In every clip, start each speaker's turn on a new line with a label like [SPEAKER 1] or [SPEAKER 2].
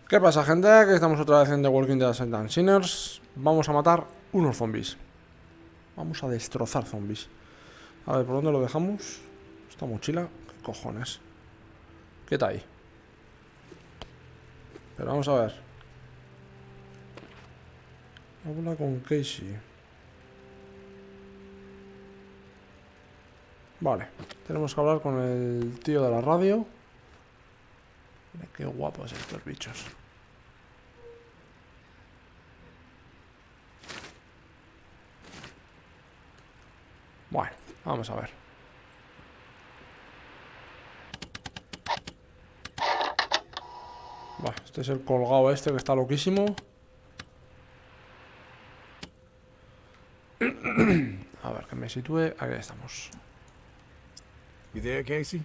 [SPEAKER 1] ¿Qué pasa, gente? Que estamos otra vez en The Walking Dead and Sinners. Vamos a matar unos zombies. Vamos a destrozar zombies. A ver, ¿por dónde lo dejamos? Esta mochila. ¿Qué cojones? ¿Qué está ahí? Pero vamos a ver. Habla con Casey. Vale. Tenemos que hablar con el tío de la radio. Mira qué guapos estos bichos. Bueno, vamos a ver. Bueno, este es el colgado este que está loquísimo. A ver, que me sitúe. Aquí estamos.
[SPEAKER 2] You there, Casey?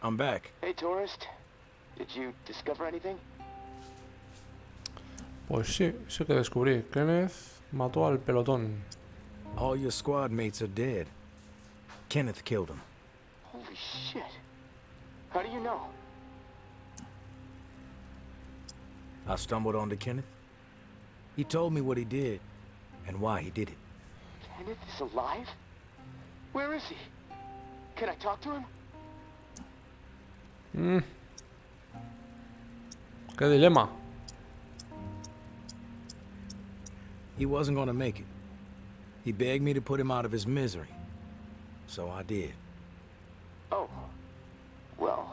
[SPEAKER 2] I'm back.
[SPEAKER 3] Hey, tourist. Did you discover anything?
[SPEAKER 1] Pues sí, sí que descubrí. Kenneth mató al pelotón.
[SPEAKER 2] All your squad mates are dead. Kenneth killed them.
[SPEAKER 3] Holy shit. How do you know?
[SPEAKER 2] I stumbled onto Kenneth. He told me what he did and why he did it.
[SPEAKER 3] Kenneth is alive? Where is he? Can I talk to him?
[SPEAKER 1] Qué dilema.
[SPEAKER 2] He wasn't gonna make it. He begged me to put him out of his misery. So I did.
[SPEAKER 3] Oh. Well,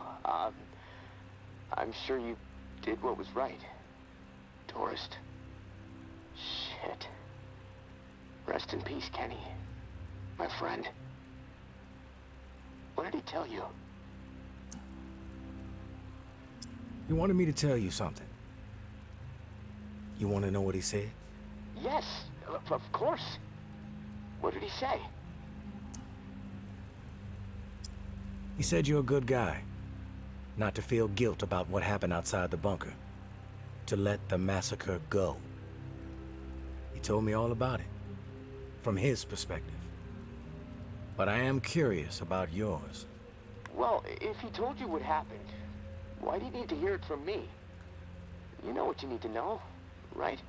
[SPEAKER 3] I'm sure you did what was right. Tourist. Shit. Rest in peace, Kenny. My friend. What did he tell you?
[SPEAKER 2] He wanted me to tell you something. You want to know what he said?
[SPEAKER 3] Yes, of course. What did he say?
[SPEAKER 2] He said you're a good guy. Not to feel guilt about what happened outside the bunker. To let the massacre go. He told me all about it. From his perspective. But I am curious about yours.
[SPEAKER 3] Well, if he told you what happened, why do you need to hear it from me? You know what you need to know, right?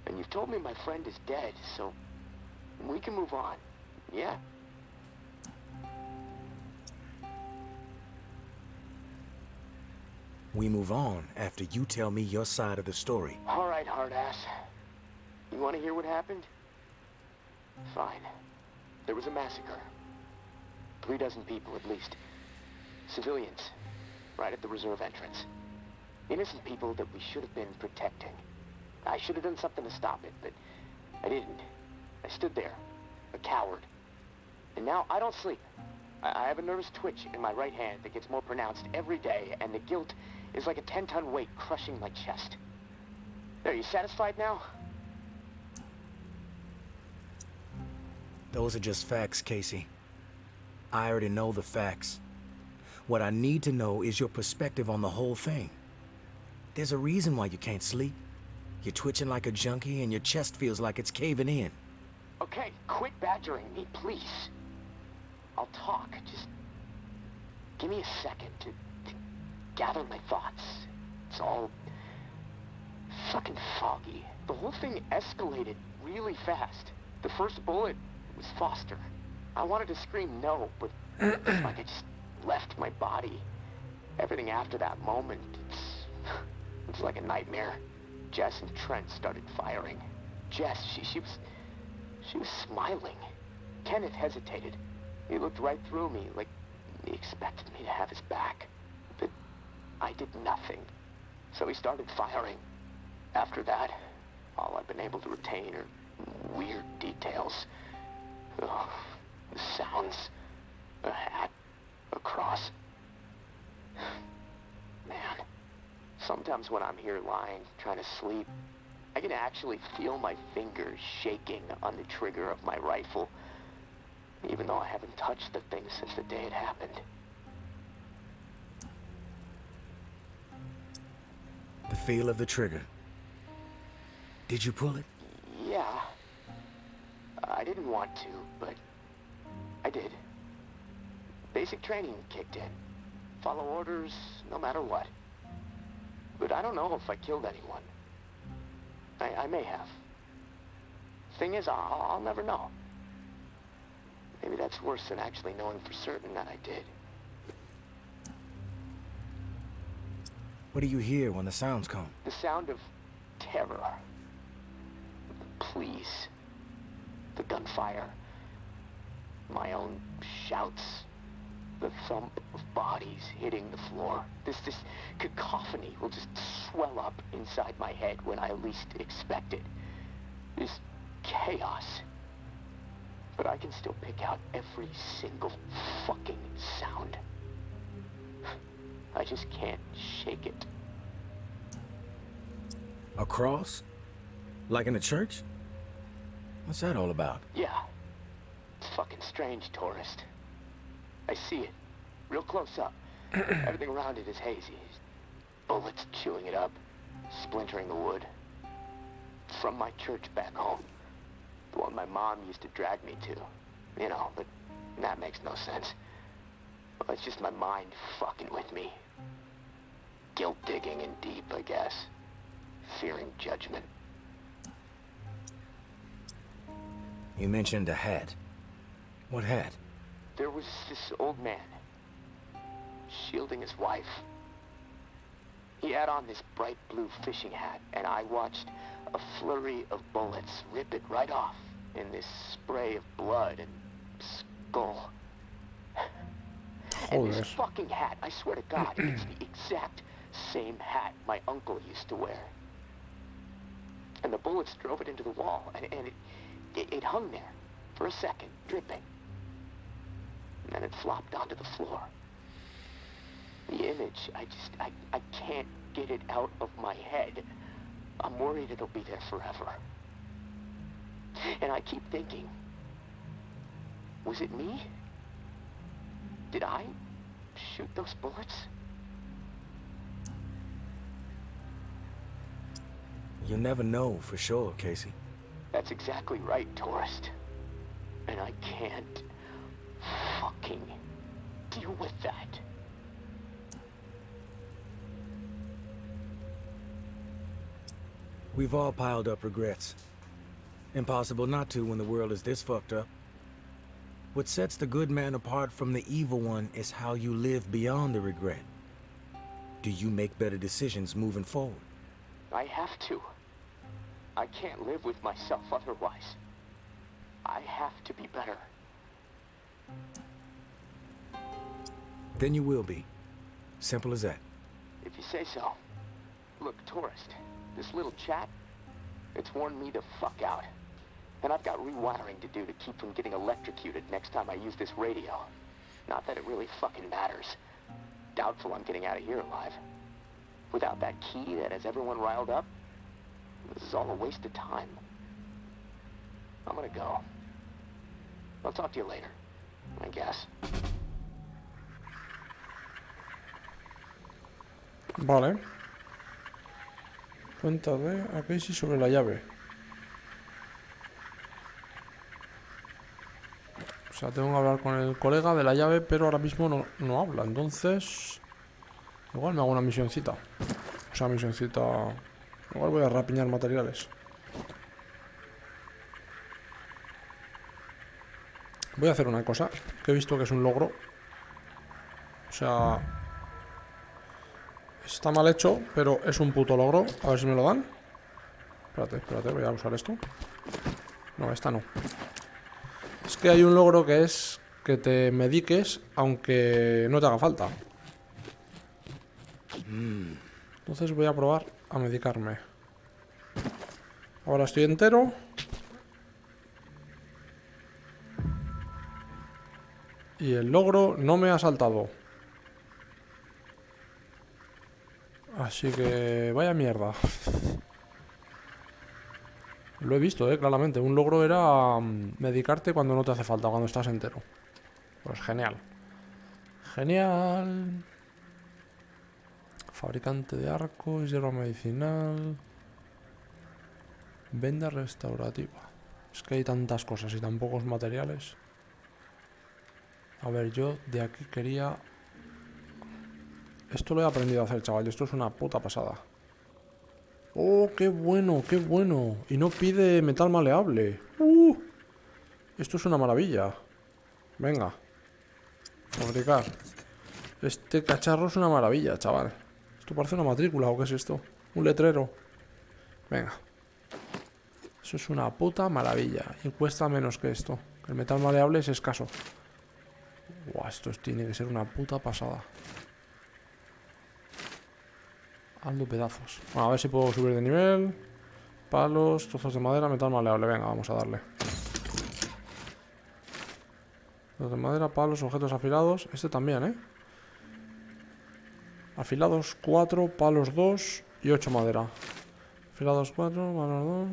[SPEAKER 3] And you've told me my friend is dead, so we can move on, yeah?
[SPEAKER 2] We move on after you tell me your side of the story.
[SPEAKER 3] All right, hard-ass. You want to hear what happened? Fine. There was a massacre. 36 people, at least. Civilians. Right at the reserve entrance. Innocent people that we should have been protecting. I should have done something to stop it, but I didn't. I stood there, a coward. And now I don't sleep. I have a nervous twitch in my right hand that gets more pronounced every day, and the guilt is like a 10-ton weight crushing my chest. Are you satisfied now?
[SPEAKER 2] Those are just facts, Casey. I already know the facts. What I need to know is your perspective on the whole thing. There's a reason why you can't sleep. You're twitching like a junkie and your chest feels like it's caving in.
[SPEAKER 3] Okay, quit badgering me, please. I'll talk, just give me a second to gather my thoughts. It's all fucking foggy. The whole thing escalated really fast. The first bullet was Foster. I wanted to scream no, but it's like I just left my body. Everything after that moment, it's like a nightmare. Jess and Trent started firing. Jess, she was smiling. Kenneth hesitated. He looked right through me, like he expected me to have his back. But I did nothing. So he started firing. After that, all I've been able to retain are weird details. Oh, the sounds. A hat. A cross. Man. Sometimes when I'm here lying, trying to sleep, I can actually feel my fingers shaking on the trigger of my rifle, even though I haven't touched the thing since the day it happened.
[SPEAKER 2] The feel of the trigger. Did you pull it?
[SPEAKER 3] Yeah. I didn't want to, but I did. Basic training kicked in. Follow orders, no matter what. but I don't know if I killed anyone. I may have. Thing is, I'll never know. Maybe that's worse than actually knowing for certain that I did.
[SPEAKER 2] What do you hear when the sounds come?
[SPEAKER 3] The sound of terror. Please. The gunfire. My own shouts. The thump of bodies hitting the floor. This cacophony will just swell up inside my head when I least expect it. This chaos. But I can still pick out every single fucking sound. I just can't shake it.
[SPEAKER 2] A cross? Like in a church? What's that all about?
[SPEAKER 3] Yeah. It's fucking strange, tourist. I see it. Real close up. Everything around it is hazy. Bullets chewing it up. Splintering the wood. From my church back home. The one my mom used to drag me to. You know, but that makes no sense. Well, it's just my mind fucking with me. Guilt digging in deep, I guess. Fearing judgment.
[SPEAKER 2] You mentioned a hat. What hat?
[SPEAKER 3] There was this old man. Shielding his wife. He had on this bright blue fishing hat, and I watched a flurry of bullets rip it right off in this spray of blood and skull. And this fucking hat, I swear to God, it's the exact same hat my uncle used to wear. And the bullets drove it into the wall, and it hung there for a second, dripping. And then it flopped onto the floor. The image, I can't get it out of my head. I'm worried it'll be there forever. And I keep thinking, was it me? Did I shoot those bullets?
[SPEAKER 2] You'll never know for sure, Casey.
[SPEAKER 3] That's exactly right, tourist. And I can't fucking deal with that.
[SPEAKER 2] We've all piled up regrets. Impossible not to when the world is this fucked up. What sets the good man apart from the evil one is how you live beyond the regret. Do you make better decisions moving forward?
[SPEAKER 3] I have to. I can't live with myself otherwise. I have to be better.
[SPEAKER 2] Then you will be. Simple as that.
[SPEAKER 3] If you say so. Look, tourist, this little chat, it's worn me the fuck out. And I've got rewiring to do to keep from getting electrocuted next time I use this radio. Not that it really fucking matters. Doubtful I'm getting out of here alive. Without that key that has everyone riled up, this is all a waste of time. I'm gonna go. I'll talk to you later, I guess.
[SPEAKER 1] Vale. Cuéntame a Casey sobre la llave. O sea, tengo que hablar con el colega de la llave, pero ahora mismo no habla. Entonces, igual me hago una misioncita. O sea, misioncita... Igual voy a rapiñar materiales. Voy a hacer una cosa, que he visto que es un logro. O sea... Está mal hecho, pero es un puto logro. A ver si me lo dan. Espérate, voy a usar esto. No, esta no. Es que hay un logro que es que te mediques aunque no te haga falta. Entonces voy a probar a medicarme. Ahora estoy entero. Y el logro no me ha saltado. Así que vaya mierda. Lo he visto, claramente. Un logro era medicarte cuando no te hace falta, cuando estás entero. Pues genial. Genial. Fabricante de arcos, hierba medicinal. Venda restaurativa. Es que hay tantas cosas y tan pocos materiales. A ver, yo de aquí quería Esto lo he aprendido a hacer, chaval. Esto es una puta pasada. ¡Oh, qué bueno, qué bueno! Y no pide metal maleable. Esto es una maravilla. Venga. Fabricar. Este cacharro es una maravilla, chaval. Esto parece una matrícula, ¿o qué es esto? Un letrero. Venga. Eso es una puta maravilla. Y cuesta menos que esto. El metal maleable es escaso. Buah, esto tiene que ser una puta pasada. Ando pedazos. Bueno, a ver si puedo subir de nivel. Palos, trozos de madera, metal maleable. Venga, vamos a darle. Trozos de madera, palos, objetos afilados. Este también, ¿eh? Afilados 4, palos 2 y 8 madera. Afilados 4, palos 2.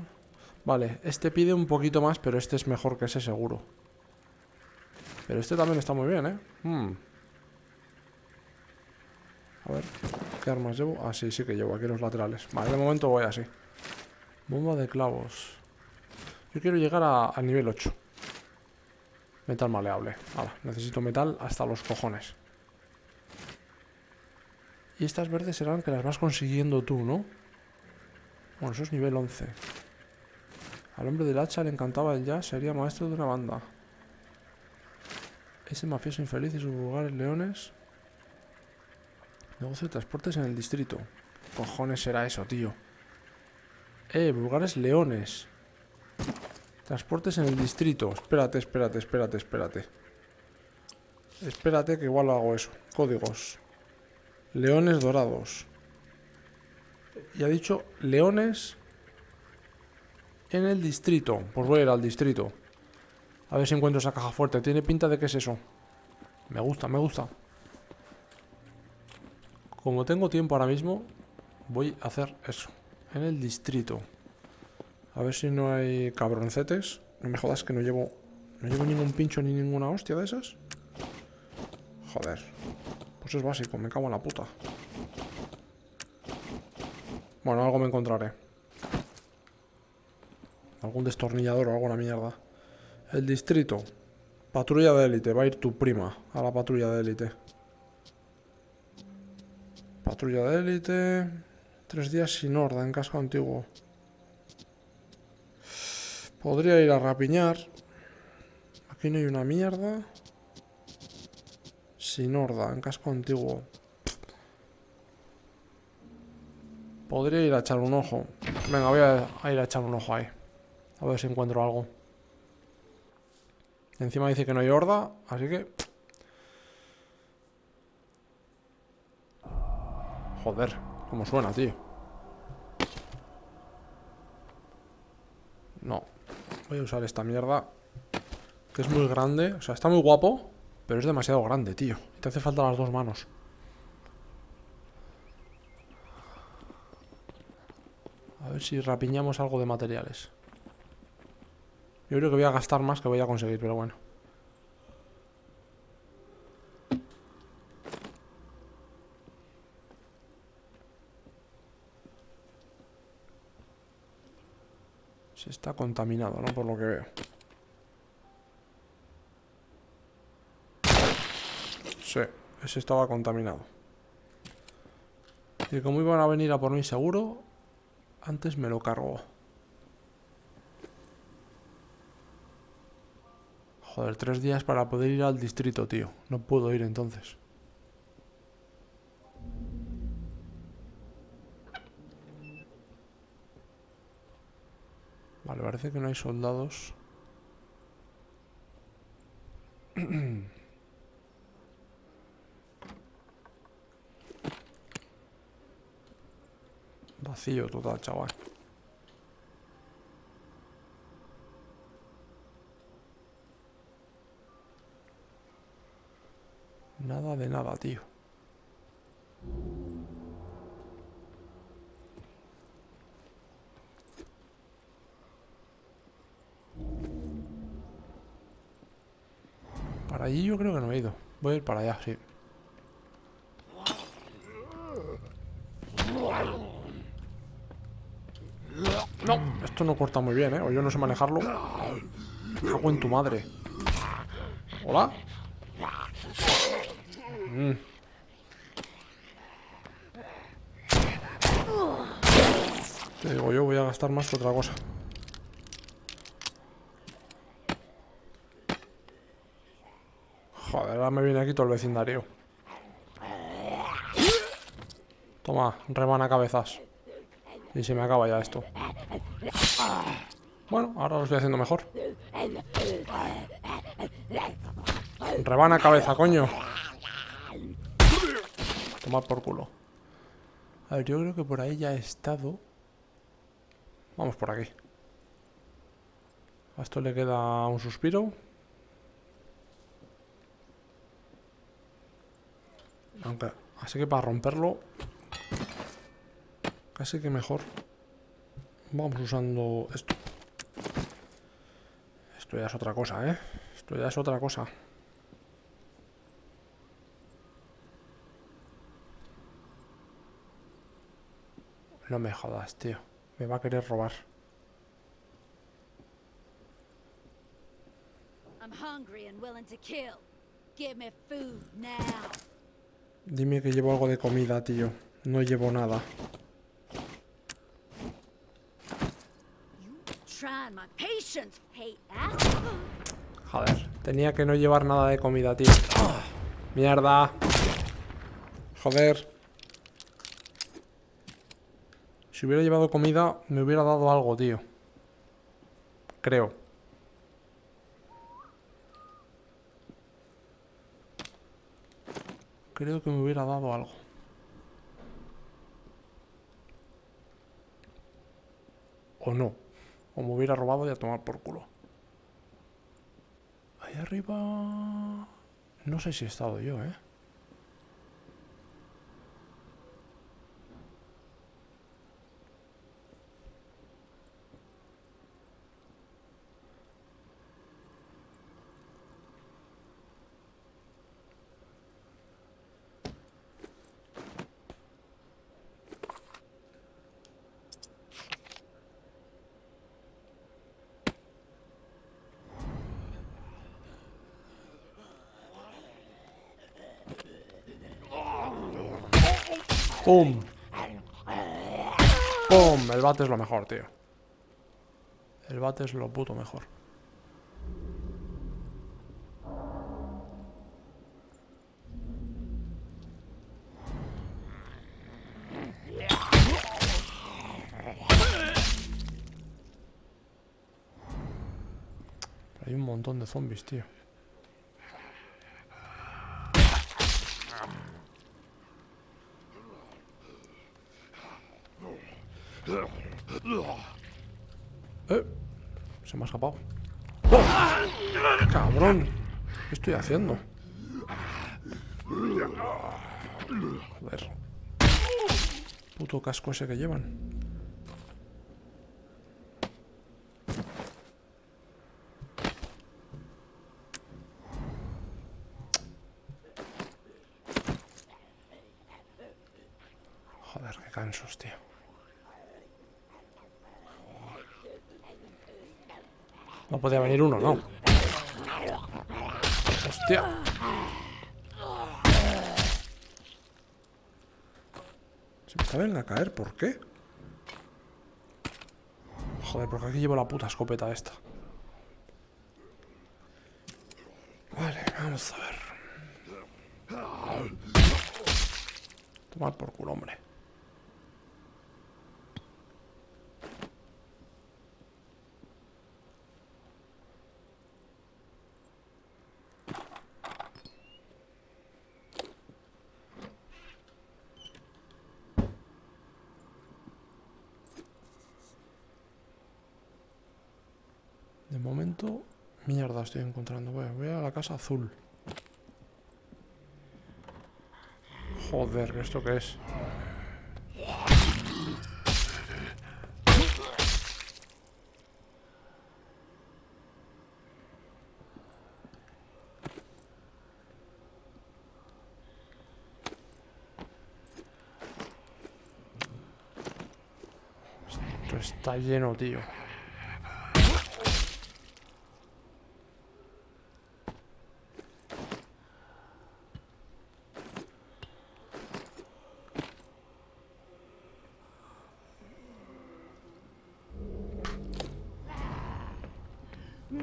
[SPEAKER 1] Vale, este pide un poquito más, pero este es mejor que ese seguro. Pero este también está muy bien, ¿eh? A ver, ¿qué armas llevo? Ah, sí, sí que llevo aquí los laterales. Vale, de momento voy así. Bomba de clavos. Yo quiero llegar al nivel 8. Metal maleable. Ahora, necesito metal hasta los cojones. Y estas verdes serán que las vas consiguiendo tú, ¿no? Bueno, eso es nivel 11. Al hombre del hacha le encantaba el jazz, sería maestro de una banda. Ese mafioso infeliz y sus vulgares leones. Negocio de transportes en el distrito. ¿Qué cojones será eso, tío? Vulgares leones. Transportes en el distrito. Espérate, espérate, espérate, espérate. Espérate que igual hago eso. Códigos. Leones dorados. Y ha dicho leones en el distrito. Pues voy a ir al distrito. A ver si encuentro esa caja fuerte. Tiene pinta de que es eso. Me gusta, me gusta. Como tengo tiempo ahora mismo, voy a hacer eso. En el distrito. A ver si no hay cabroncetes. No me jodas que no llevo ningún pincho ni ninguna hostia de esas. Joder. Pues es básico, me cago en la puta. Bueno, algo me encontraré. Algún destornillador o alguna mierda. El distrito. Patrulla de élite. Va a ir tu prima a la patrulla de élite. Patrulla de élite. 3 días sin horda en casco antiguo. Podría ir a rapiñar. Aquí no hay una mierda. Sin horda en casco antiguo. Podría ir a echar un ojo. Venga, voy a ir a echar un ojo ahí. A ver si encuentro algo. Encima dice que no hay horda, así que... Joder, cómo suena, tío. No. Voy a usar esta mierda. Que es muy grande. O sea, está muy guapo. Pero es demasiado grande, tío. Te hace falta las 2 manos. A ver si rapiñamos algo de materiales. Yo creo que voy a gastar más que voy a conseguir, pero bueno. Se está contaminado, ¿no? Por lo que veo. Sí, ese estaba contaminado. Y como iban a venir a por mí seguro, antes me lo cargó. Joder, 3 días para poder ir al distrito, tío. No puedo ir entonces. Vale, parece que no hay soldados. Vacío total, chaval. Nada de nada, tío. Para allí yo creo que no he ido. Voy a ir para allá, sí. No, esto no corta muy bien, ¿eh? O yo no sé manejarlo. Me cago en tu madre. ¿Hola? Te digo yo, voy a gastar más que otra cosa. Joder, ahora me viene aquí todo el vecindario. Toma, rebana cabezas. Y se me acaba ya esto. Bueno, ahora lo estoy haciendo mejor. Rebana cabeza, coño. Tomar por culo. A ver, yo creo que por ahí ya he estado. Vamos por aquí. A esto le queda un suspiro. Aunque, así que para romperlo, casi que mejor vamos usando esto. Esto ya es otra cosa, ¿eh? Esto ya es otra cosa. No me jodas, tío. Me va a querer robar.
[SPEAKER 4] I'm hungry and willing to kill. Give me food now.
[SPEAKER 1] Dime que llevo algo de comida, tío. No llevo nada.
[SPEAKER 4] Trying my patience, hate ass.
[SPEAKER 1] Joder, tenía que no llevar nada de comida, tío. Mierda. Joder. Si hubiera llevado comida, me hubiera dado algo, tío. Creo. Creo que me hubiera dado algo. O no. O me hubiera robado y a tomar por culo. Ahí arriba... No sé si he estado yo, ¿eh? ¡Pum! ¡Pum! El bate es lo mejor, tío. El bate es lo puto mejor. Pero hay un montón de zombies, tío. Se me ha escapado. ¡Oh! ¡Cabrón! ¿Qué estoy haciendo? Joder. Puto casco ese que llevan. Joder, qué cansos, tío. No podía venir uno, no. Hostia. Se me está venga a caer, ¿por qué? Joder, porque aquí llevo la puta escopeta esta. Vale, vamos a ver. Tomar por culo, hombre. De momento, mierda estoy encontrando. Voy a la casa azul. Joder, ¿esto qué es? Esto está lleno, tío. La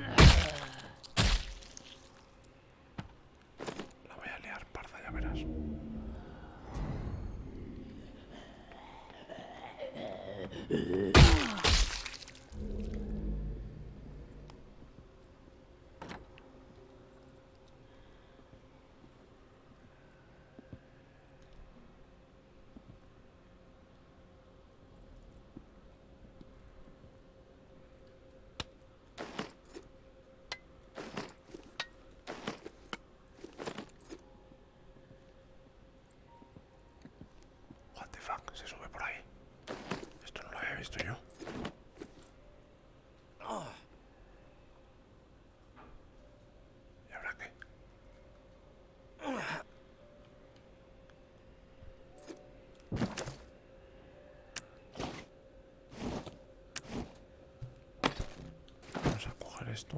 [SPEAKER 1] voy a liar, parda, ya verás. What the fuck, se sube por ahí. Esto no lo había visto yo. ¿Y ahora qué? Vamos a coger esto.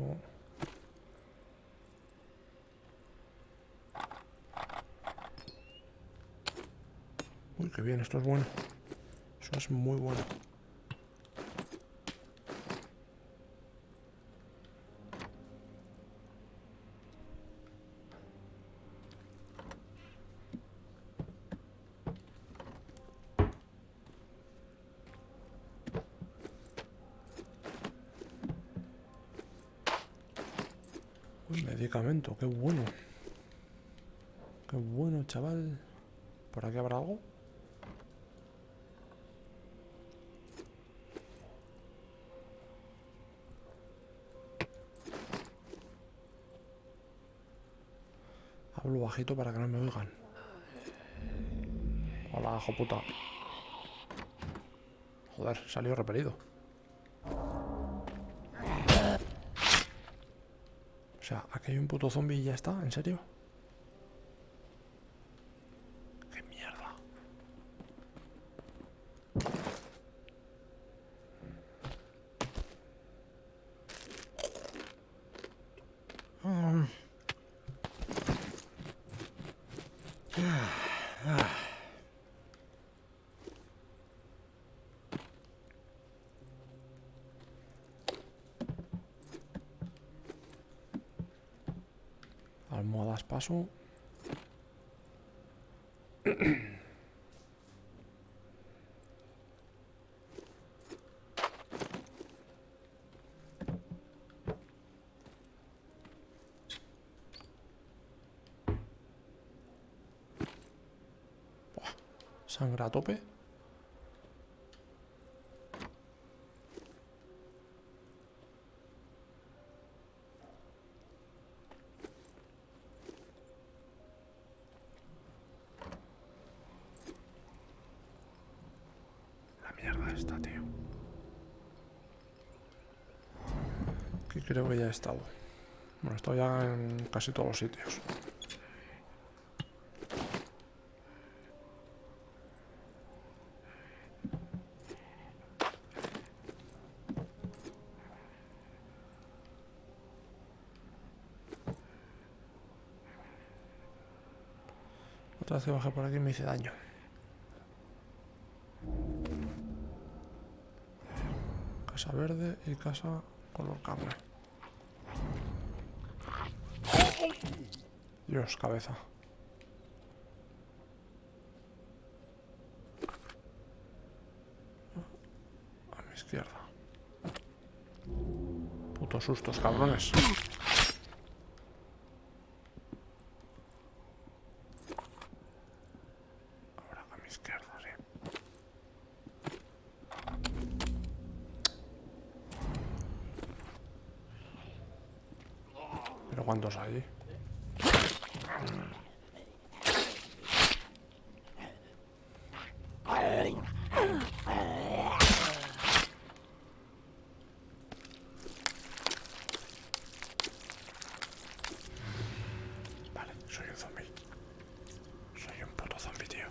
[SPEAKER 1] Uy, qué bien, esto es bueno. Eso es muy bueno. Uy, medicamento, qué bueno. Qué bueno, chaval. ¿Por aquí habrá algo? Hablo bajito para que no me oigan. Hola, hijo puta. Joder, salió repelido. O sea, aquí hay un puto zombie y ya está, ¿en serio? ¡Qué mierda! Almohadas paso. Buah, sangre a tope. La mierda esta, tío. Aquí creo que ya he estado. Bueno, he estado ya en casi todos los sitios. Otra vez que bajé por aquí me hice daño. Casa verde y casa color carne. Dios, cabeza. A mi izquierda. Putos sustos, cabrones. Ahora a mi izquierda, sí. ¿Pero cuántos hay? Vale, soy un zombie. Soy un puto zombie, tío.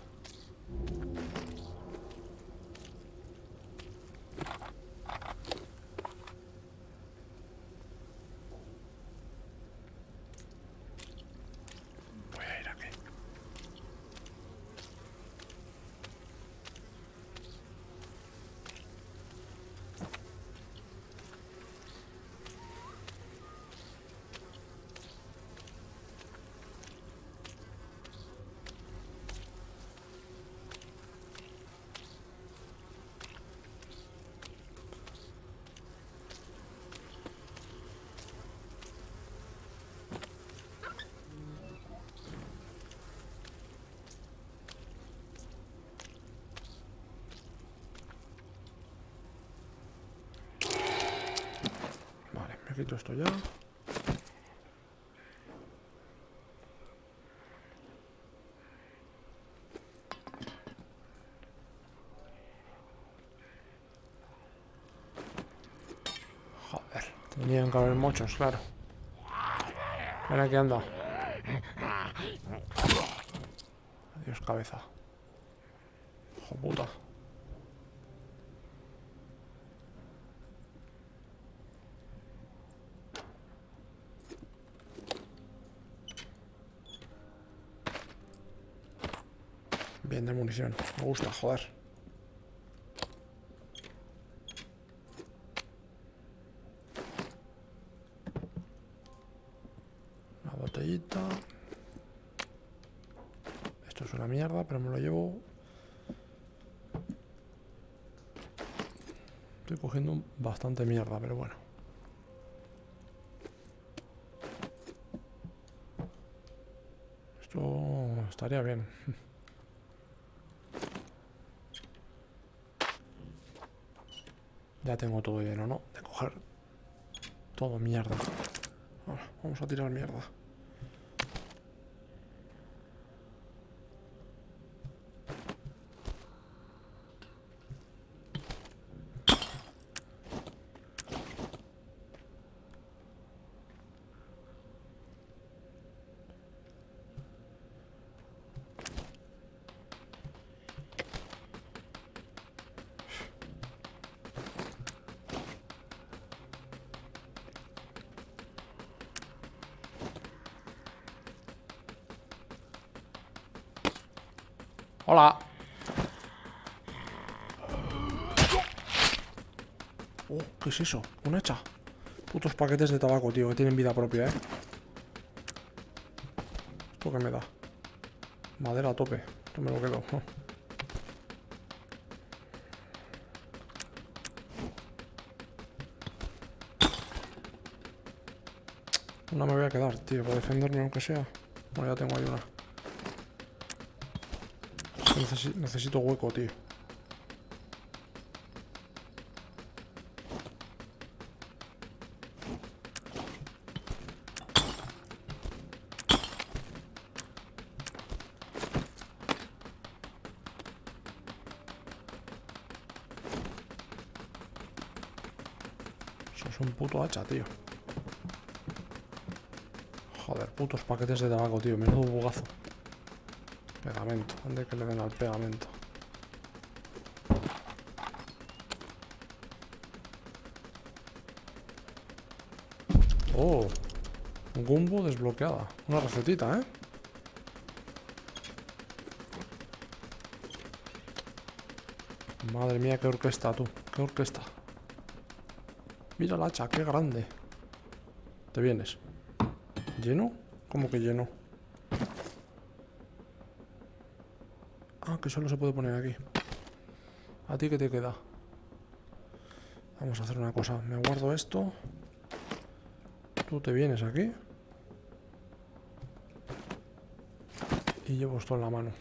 [SPEAKER 1] Me quito esto ya. Joder, tenían que haber muchos, claro. Ven aquí, anda. Adiós, cabeza. Hijo puta. Bien de munición. Me gusta, joder. Una botellita. Esto es una mierda, pero me lo llevo. Estoy cogiendo bastante mierda, pero bueno. Esto estaría bien. Ya tengo todo lleno, ¿no? De coger todo mierda. Ahora, vamos a tirar mierda. ¡Hola! Oh, ¿qué es eso? ¿Un hacha? Putos paquetes de tabaco, tío, que tienen vida propia, ¿eh? ¿Esto qué me da? Madera a tope. Esto me lo quedo. Oh. Una me voy a quedar, tío, para defenderme aunque sea. Bueno, ya tengo ahí una. Necesito hueco, tío. Eso es un puto hacha, tío. Joder, putos paquetes de tabaco, tío. Menudo bugazo. Pegamento. ¿Dónde que le den al pegamento? Oh, un gumbo desbloqueada. Una recetita, ¿eh? Madre mía, qué orquesta, tú. Qué orquesta. Mira el hacha, qué grande. ¿Te vienes? ¿Lleno? ¿Cómo que lleno? Ah, que solo se puede poner aquí. ¿A ti qué te queda? Vamos a hacer una cosa. Me guardo esto. Tú te vienes aquí. Y llevo esto en la mano.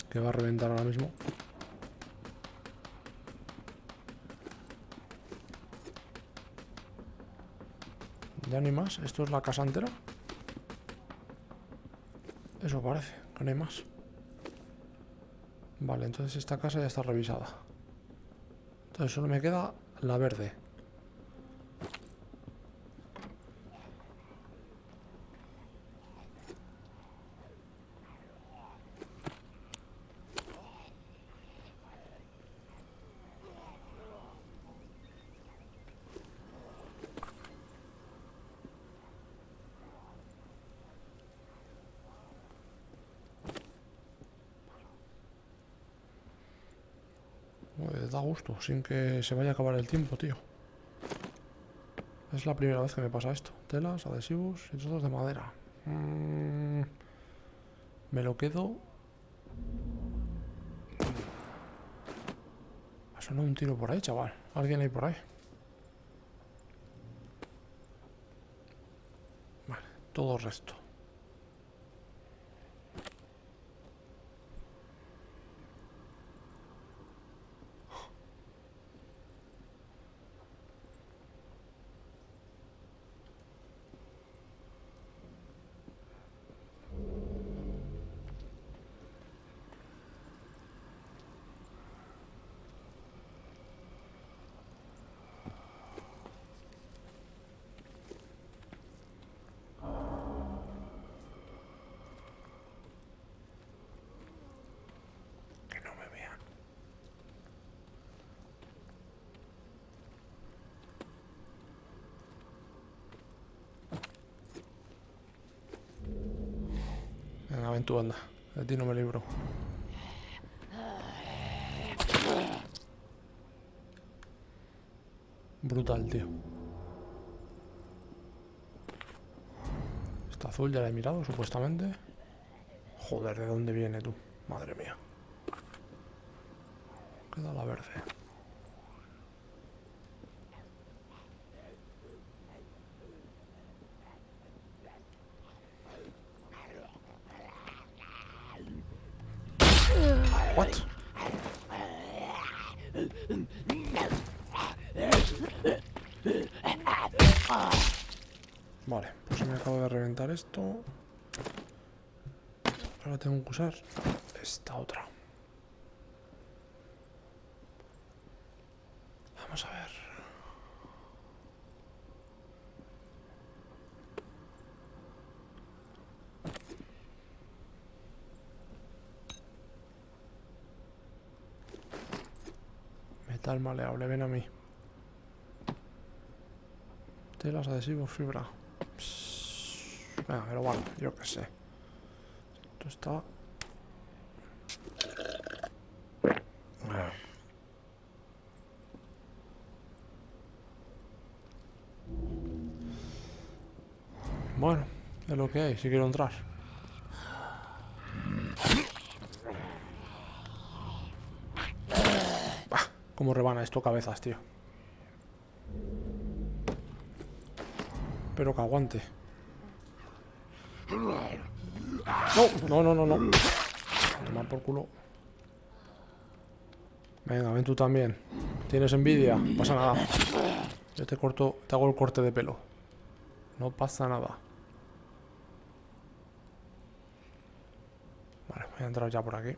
[SPEAKER 1] Que va a reventar ahora mismo. Ya no hay más. ¿Esto es la casa entera? Eso parece, que no hay más. Vale, entonces esta casa ya está revisada. Entonces solo me queda la verde. Da gusto, sin que se vaya a acabar el tiempo, tío. Es la primera vez que me pasa esto. Telas, adhesivos y trozos de madera. Me lo quedo. Ha sonado un tiro por ahí, chaval. Alguien hay por ahí. Vale, todo el resto. tú, anda. De ti no me libro. Brutal, tío. Esta azul ya la he mirado, supuestamente. Joder, ¿de dónde viene tú? Madre mía. Queda la verde. What? Vale, pues me acabo de reventar esto. Ahora tengo que usar esta otra. Vamos a ver. Metal maleable, ven a mí. Telas, adhesivos, fibra. Venga, pero bueno, yo qué sé. Esto está... Bueno, es lo que hay, si quiero entrar. Bah, cómo rebana esto cabezas, tío. Pero que aguante. No. Tomar por culo. Venga, ven tú también. ¿Tienes envidia? No pasa nada. Yo te corto, te hago el corte de pelo. No pasa nada. Vale, voy a entrar ya por aquí.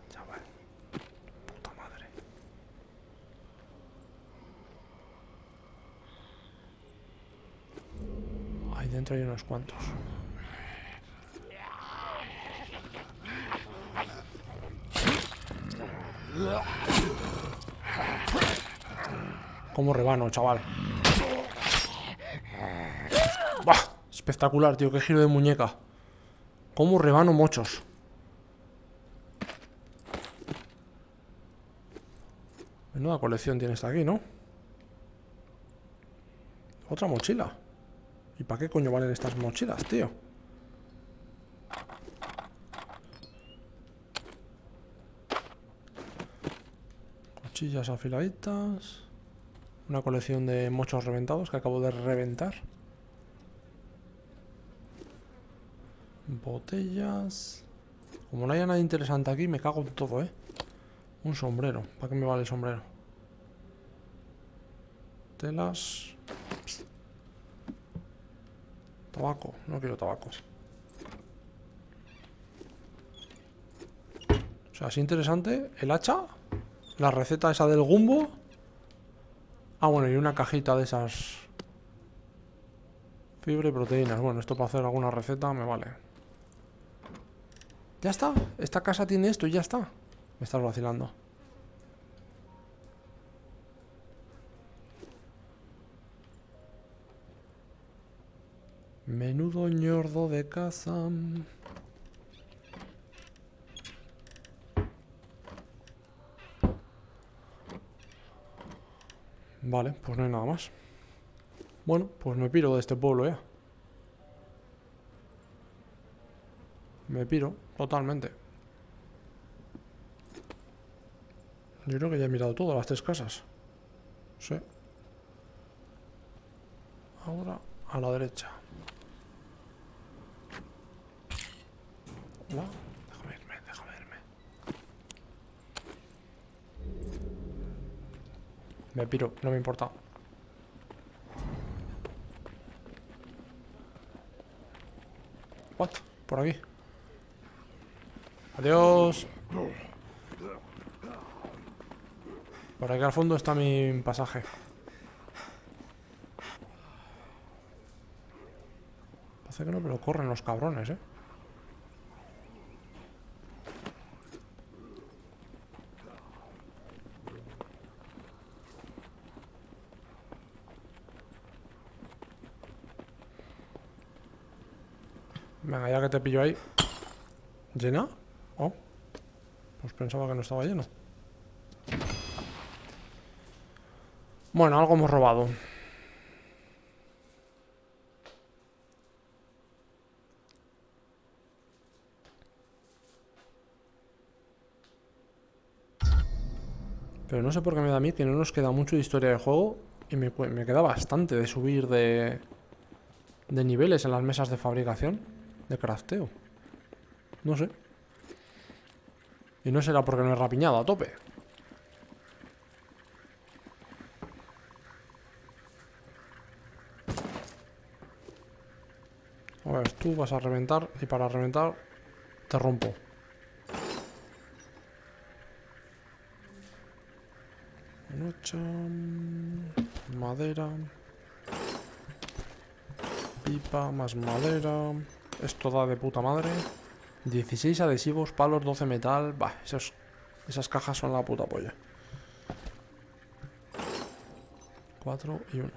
[SPEAKER 1] Chaval. Puta madre. Ahí dentro hay unos cuantos. Como rebano, chaval. ¡Bah! Espectacular, tío. Qué giro de muñeca. Como rebano mochos. Menuda colección tienes aquí, ¿no? Otra mochila. ¿Y para qué coño valen estas mochilas, tío? Cuchillas afiladitas. Una colección de mochos reventados que acabo de reventar. Botellas. Como no haya nada interesante aquí, me cago en todo, ¿eh? Un sombrero. ¿Para qué me vale el sombrero? Telas. Psst. Tabaco. No quiero tabaco. O sea, es interesante. El hacha. La receta esa del gumbo. Ah, bueno, y una cajita de esas. Fibra y proteínas. Bueno, esto para hacer alguna receta me vale. Ya está. Esta casa tiene esto y ya está. Me estás vacilando. Menudo ñordo de casa. Vale, pues no hay nada más. Bueno, pues me piro de este pueblo ya. Me piro, totalmente. Yo creo que ya he mirado todas las tres casas. Sí. Ahora a la derecha. Hola. Déjame irme, déjame irme. Me piro, no me importa. What? Por aquí. Adiós. Por aquí al fondo está mi pasaje. Parece que no, pero corren los cabrones, ¿eh? Venga, ya que te pillo ahí. ¿Llena? Oh, pues pensaba que no estaba lleno. Bueno, algo hemos robado. Pero no sé por qué me da a mí que no nos queda mucho de historia del juego. Y me queda bastante de subir de niveles en las mesas de fabricación. De crafteo. No sé. Y no será porque no he rapiñado a tope. A ver, tú vas a reventar. Y para reventar te rompo. Noche, madera, pipa, más madera. Esto da de puta madre. 16 adhesivos, palos, 12 metal. Bah, esas cajas son la puta polla. 4 y 1.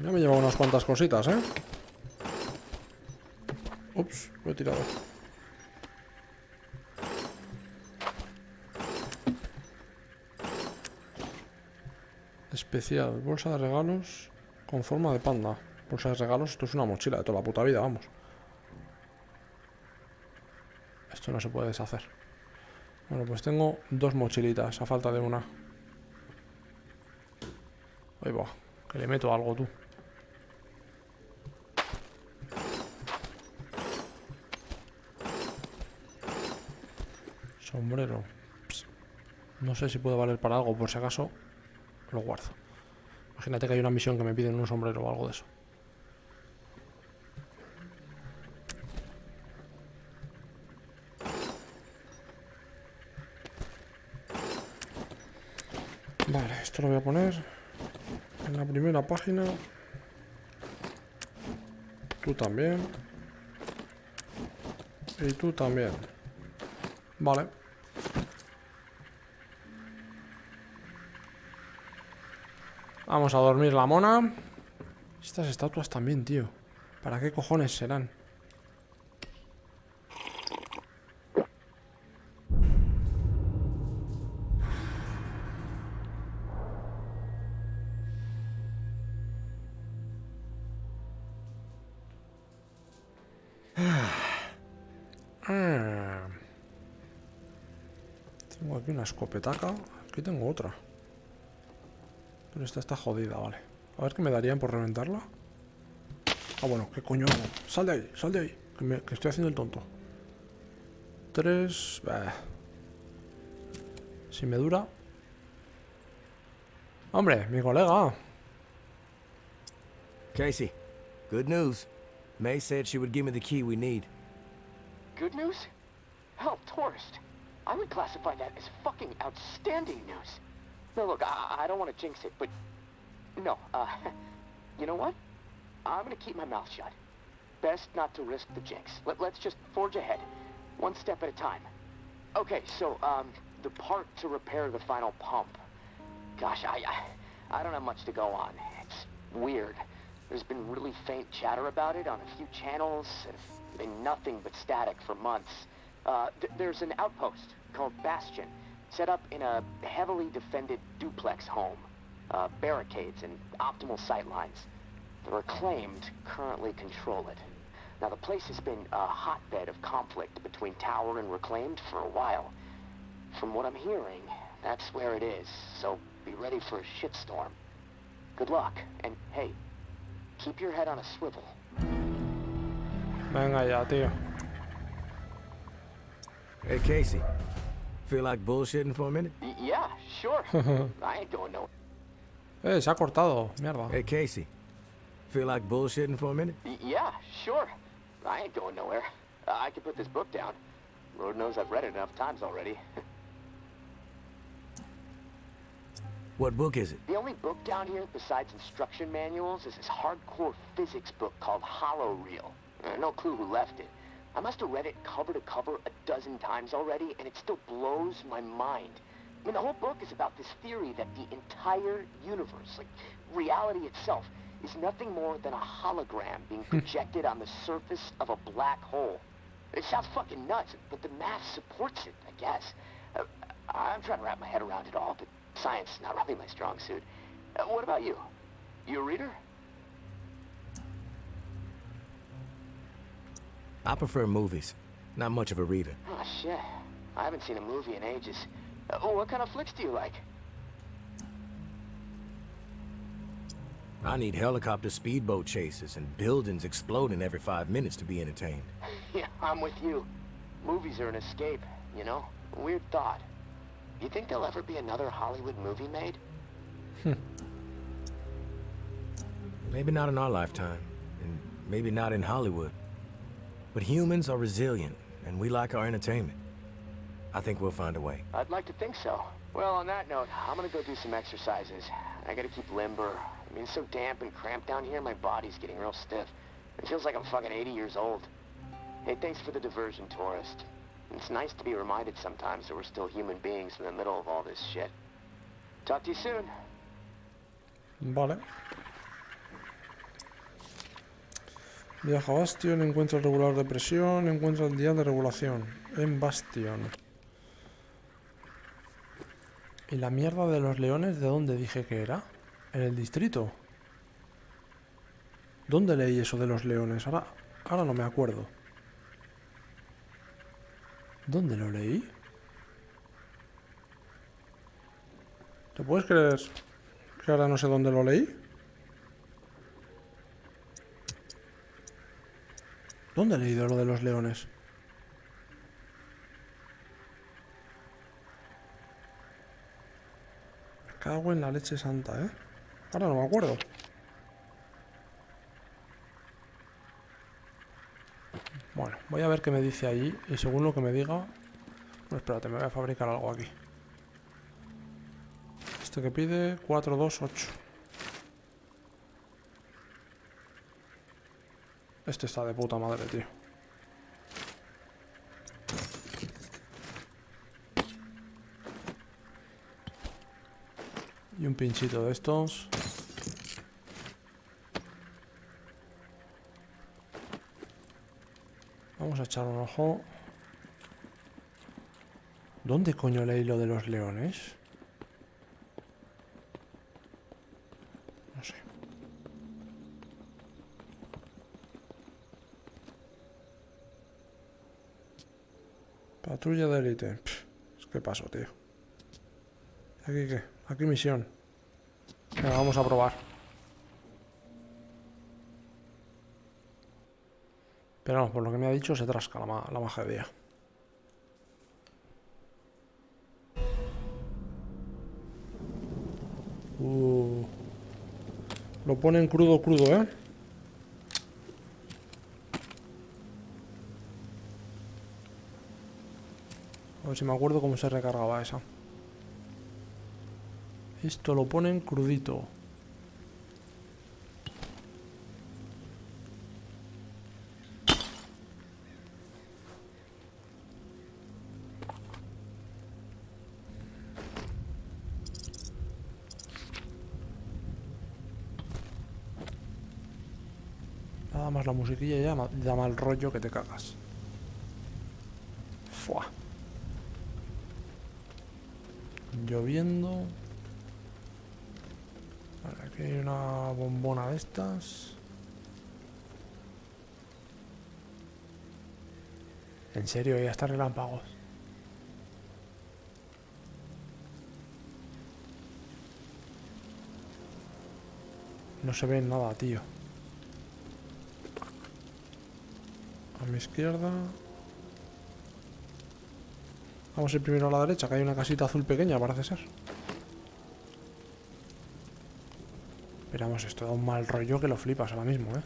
[SPEAKER 1] Ya me lleva unas cuantas cositas, ¿eh? Ups, lo he tirado. Especial, bolsa de regalos con forma de panda. Bolsa de regalos, esto es una mochila de toda la puta vida, vamos. Esto no se puede deshacer. Bueno, pues tengo 2 mochilitas a falta de una. Ahí va, que le meto algo tú. Sombrero. Psst. No sé si puede valer para algo, por si acaso lo guardo. Imagínate que hay una misión que me piden un sombrero o algo de eso. Vale, esto lo voy a poner en la primera página. Tú también. Y tú también. Vale. Vamos a dormir la mona. Estas estatuas también, tío. ¿Para qué cojones serán? Ah. Tengo aquí una escopetaca. Aquí tengo otra. Pero esta está jodida, vale. A ver qué me darían por reventarla. Ah, bueno, ¿qué coño hago? Sal de ahí, sal de ahí. Que estoy haciendo el tonto. 3. Si me dura. Hombre, mi colega.
[SPEAKER 2] Casey, good news. May said she would give me the key we need.
[SPEAKER 3] Good news? Hell, tourist. I would classify that as fucking outstanding news. No, look, I don't want to jinx it, but... No, you know what? I'm gonna keep my mouth shut. Best not to risk the jinx. Let's just forge ahead. One step at a time. Okay, so, the part to repair the final pump. Gosh, I don't have much to go on. It's weird. There's been really faint chatter about it on a few channels, and been nothing but static for months. There's an outpost called Bastion, set up in a heavily defended duplex home. Barricades and optimal sightlines. The Reclaimed currently control it. Now, the place has been a hotbed of conflict between Tower and Reclaimed for a while. From what I'm hearing, that's where it is, so be ready for a shitstorm. Good luck, and hey, keep your head on a swivel.
[SPEAKER 1] Venga ya, tío.
[SPEAKER 2] Hey, Casey. Feel like bullshitting for a minute?
[SPEAKER 3] Yeah, sure. I ain't going nowhere.
[SPEAKER 1] Se ha cortado. Mierda.
[SPEAKER 2] Hey, Casey. Feel like bullshitting for a minute?
[SPEAKER 3] Yeah, sure. I ain't going nowhere. I can put this book down. Lord knows I've read it enough times already.
[SPEAKER 2] What book is it?
[SPEAKER 3] The only book down here besides instruction manuals is this hardcore physics book called Hollow Reel. No clue who left it. I must have read it cover to cover a dozen times already, and it still blows my mind. I mean, the whole book is about this theory that the entire universe, like reality itself, is nothing more than a hologram being projected on the surface of a black hole. It sounds fucking nuts, but the math supports it, I guess. I'm trying to wrap my head around it all, but science is not really my strong suit. What about you? You a reader?
[SPEAKER 2] I prefer movies. Not much of a reader.
[SPEAKER 3] Oh, shit. I haven't seen a movie in ages. What kind of flicks do you like?
[SPEAKER 2] I need helicopter speedboat chases and buildings exploding every 5 minutes to be entertained.
[SPEAKER 3] Yeah, I'm with you. Movies are an escape, you know? Weird thought. You think there'll ever be another Hollywood movie made?
[SPEAKER 2] Maybe not in our lifetime, and maybe not in Hollywood. But humans are resilient, and we like our entertainment. I think we'll find a way.
[SPEAKER 3] I'd like to think so. Well, on that note, I'm gonna go do some exercises. I gotta keep limber. I mean, it's so damp and cramped down here, my body's getting real stiff. It feels like I'm fucking 80 years old. Hey, thanks for the diversion, tourist. It's nice to be reminded sometimes that we're still human beings in the middle of all this shit. Talk to you soon.
[SPEAKER 1] Vale. Viaja a Bastion, encuentra el regulador de presión, encuentra el dial de regulación. En Bastion. ¿Y la mierda de los leones de dónde dije que era? En el distrito. ¿Dónde leí eso de los leones? Ahora no me acuerdo. ¿Dónde lo leí? ¿Te puedes creer que ahora no sé dónde lo leí? ¿Dónde he leído lo de los leones? Me cago en la leche santa, ¿eh? Ahora no me acuerdo. Bueno, voy a ver qué me dice allí y según lo que me diga... Bueno, espérate, me voy a fabricar algo aquí. Este que pide 428. Este está de puta madre, tío. Y un pinchito de estos. Vamos a echar un ojo. ¿Dónde coño leí lo de los leones? No sé. Patrulla de élite. ¿Qué pasó, tío? ¿Aquí qué? Aquí misión. Venga, vamos a probar. Pero no, por lo que me ha dicho se trasca la magia. Lo ponen crudo, ¿eh? A ver si me acuerdo cómo se recargaba esa. Esto lo ponen crudito. Nada más la musiquilla ya da mal rollo que te cagas. Fua. Lloviendo. Vale, aquí hay una bombona de estas. En serio, ya está relámpagos. No se ve nada, tío. A mi izquierda. Vamos a ir primero a la derecha, que hay una casita azul pequeña, parece ser. Esperamos, esto da un mal rollo que lo flipas ahora mismo, ¿eh?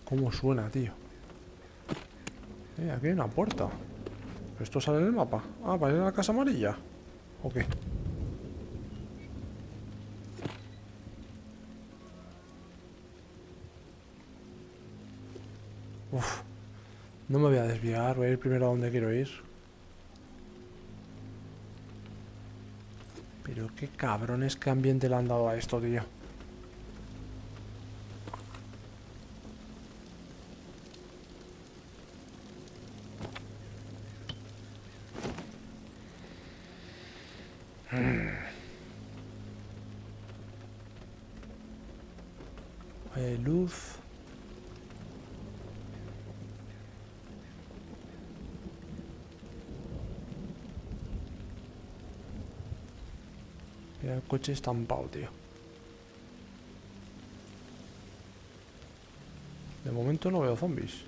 [SPEAKER 1] ¿Cómo suena, tío? Aquí hay una puerta. ¿Esto sale en el mapa? Ah, para ir a la casa amarilla. ¿O qué? Uf. No me voy a desviar. Voy a ir primero a donde quiero ir. Pero qué cabrones, qué ambiente le han dado a esto, tío. Hay luz. Mira el coche estampado, tío. De momento no veo zombies.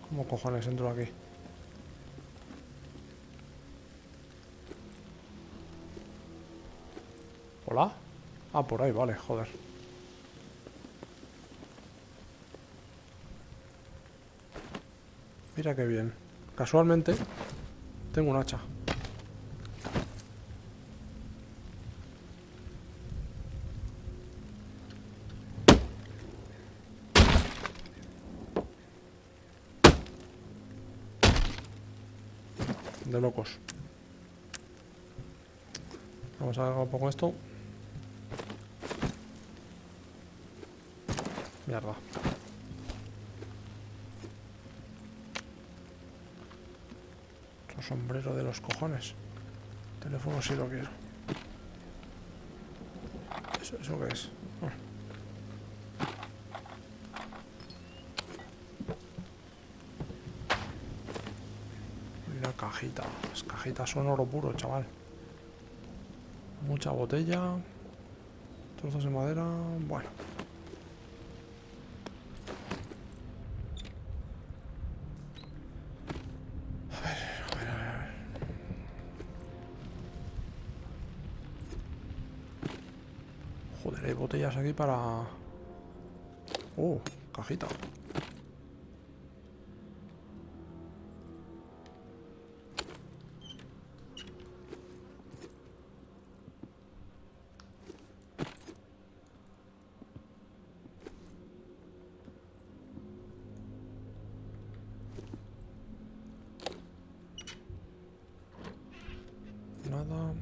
[SPEAKER 1] ¿Cómo cojones entro aquí? ¿Hola? Ah, por ahí, vale, joder. Mira qué bien. Casualmente, tengo un hacha. De locos. Vamos a ver un poco esto. Mierda. Otro sombrero de los cojones. Teléfono si lo quiero. ¿Eso qué es? Ah. Y una cajita. Las cajitas son oro puro, chaval. Mucha botella. Trozos de madera. Bueno. Joder, hay botellas aquí para... Oh, cajita. Nada.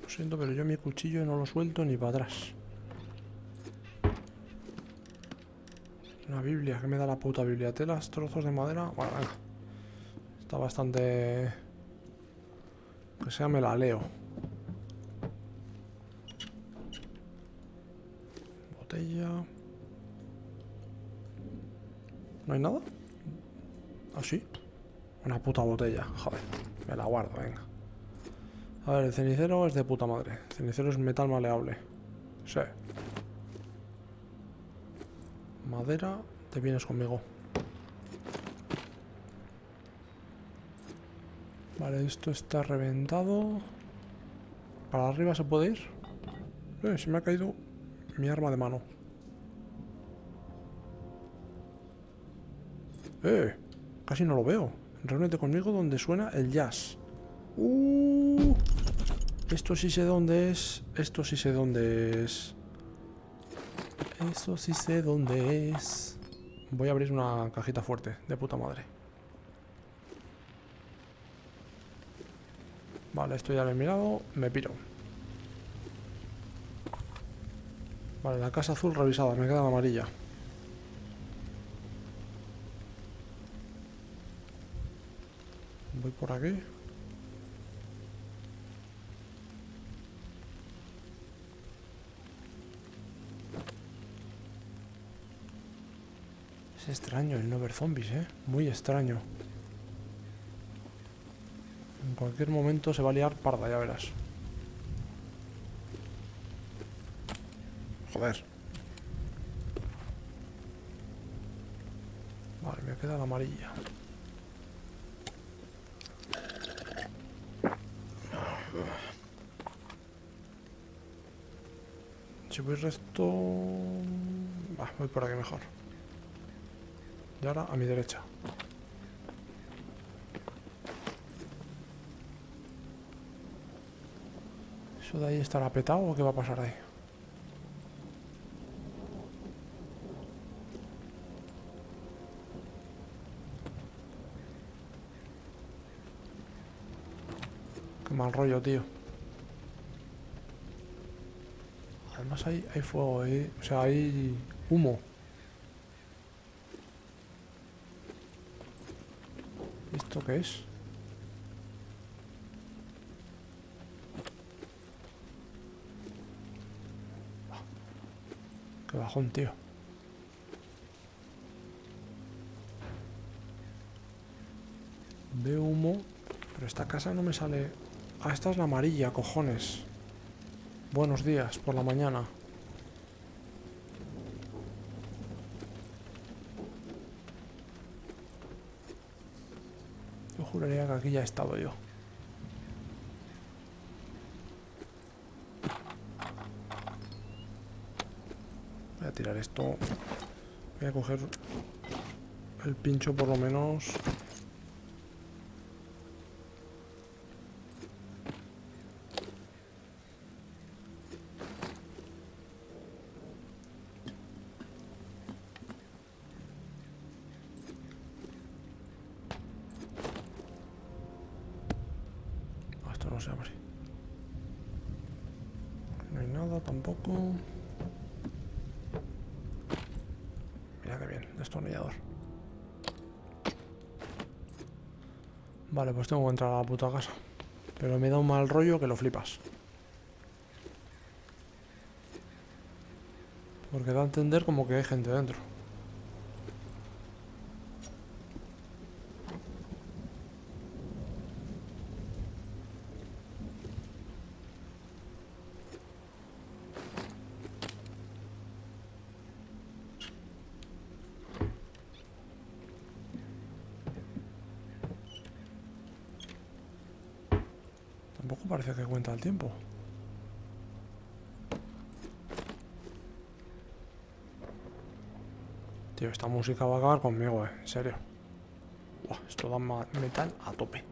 [SPEAKER 1] Lo siento, pero yo mi cuchillo no lo suelto ni para atrás. Una Biblia, que me da la puta Biblia. Telas, trozos de madera. Bueno, venga. Está bastante... Que sea, me la leo. Botella. ¿No hay nada? ¿Ah, sí? Una puta botella. Joder, me la guardo, venga. A ver, el cenicero es de puta madre. El cenicero es metal maleable. Sí. Madera, te vienes conmigo. Vale, esto está reventado. ¿Para arriba se puede ir? Se me ha caído mi arma de mano. Casi no lo veo. Reúnete conmigo donde suena el jazz. Esto sí sé dónde es. Esto sí sé dónde es. Esto sí sé dónde es. Voy a abrir una cajita fuerte, de puta madre. Vale, esto ya lo he mirado. Me piro. Vale, la casa azul revisada. Me queda la amarilla. Voy por aquí. Es extraño el no ver zombies, muy extraño. En cualquier momento se va a liar parda, ya verás. Joder. Vale, me queda la amarilla. Si voy recto... Va, voy por aquí mejor. Y ahora a mi derecha. ¿Eso de ahí estará petado o qué va a pasar de ahí? Qué mal rollo, tío. Además hay fuego ahí. O sea, hay humo. ¿Esto qué es? Qué bajón, tío. Veo humo, pero esta casa no me sale... Ah, esta es la amarilla, cojones. Buenos días, por la mañana. Yo juraría que aquí ya he estado yo. Voy a tirar esto. Voy a coger el pincho por lo menos. Ah, esto no se abre. No hay nada tampoco. Mira qué bien, destornillador. Vale, pues tengo que entrar a la puta casa. Pero me da un mal rollo que lo flipas. Porque da a entender como que hay gente dentro. Tampoco parece que cuenta el tiempo. Tío, esta música va a acabar conmigo, en serio. Buah, esto da metal a tope.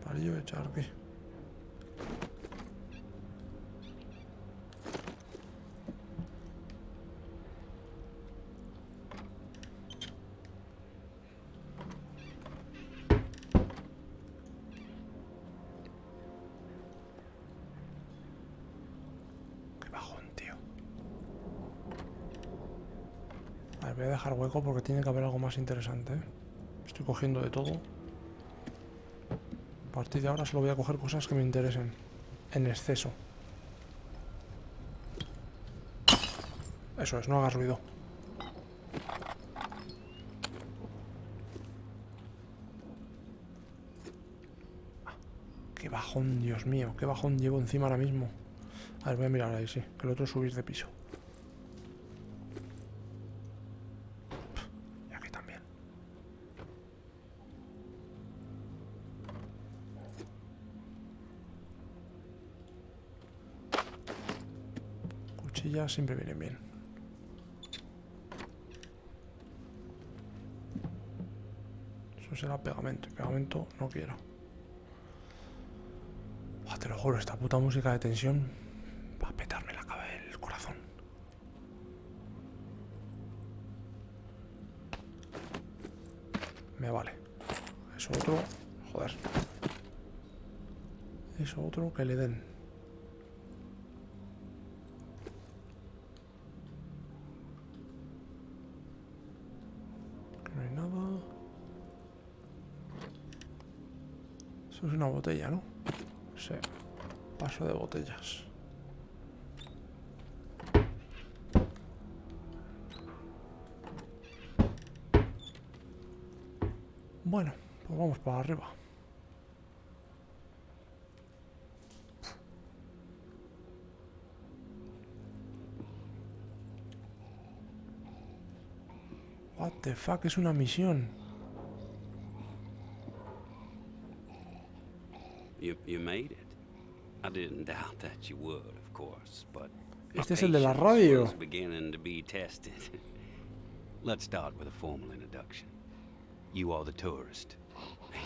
[SPEAKER 1] Parillo de charqui. Qué bajón, tío. A ver, voy a dejar hueco porque tiene que haber algo más interesante, ¿eh? Estoy cogiendo de todo. A partir de ahora solo voy a coger cosas que me interesen. En exceso. Eso es, no hagas ruido. Qué bajón, Dios mío. Qué bajón llevo encima ahora mismo. A ver, voy a mirar ahí, sí. Que el otro es subir de piso. Y aquí también. Cuchillas siempre vienen bien. Eso será pegamento. Y pegamento no quiero. Buah, te lo juro, esta puta música de tensión va a petarme la cabeza, el corazón. Me vale. Eso otro... Joder. Eso otro que le den. Que no hay nada. Eso es una botella, ¿no? Sí. Paso de botellas. Bueno, pues vamos para arriba. What the fuck, es una misión.
[SPEAKER 5] You made it. I didn't doubt that you would, of course, but my
[SPEAKER 1] Este es el de la
[SPEAKER 5] patience
[SPEAKER 1] radio.
[SPEAKER 5] was beginning to be tested. Let's start with a formal introduction. You are the tourist.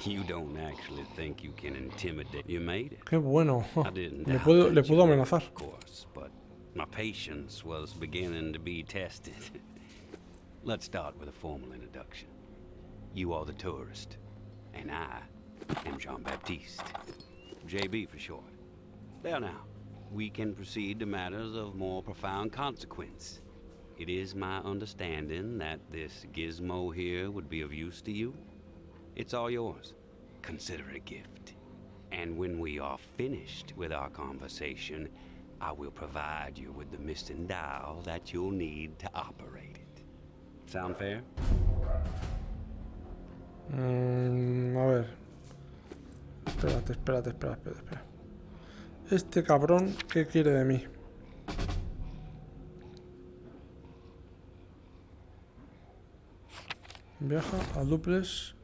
[SPEAKER 5] You don't actually think you can intimidate. You made it.
[SPEAKER 1] Qué bueno.
[SPEAKER 5] I didn't
[SPEAKER 1] Le
[SPEAKER 5] doubt
[SPEAKER 1] puedo
[SPEAKER 5] that you would,
[SPEAKER 1] amenazar.
[SPEAKER 5] of course, but my patience was beginning to be tested. Let's start with a formal introduction. You are the tourist, and I am Jean-Baptiste. JB for short. There now, we can proceed to matters of more profound consequence. It is my understanding that this gizmo here would be of use to you. It's all yours. Consider it a gift. And when we are finished with our conversation, I will provide you with the missing dial that you'll need to operate it. Sound fair?
[SPEAKER 1] A ver. Espérate. Este cabrón, ¿qué quiere de mí? Viaja al duplex.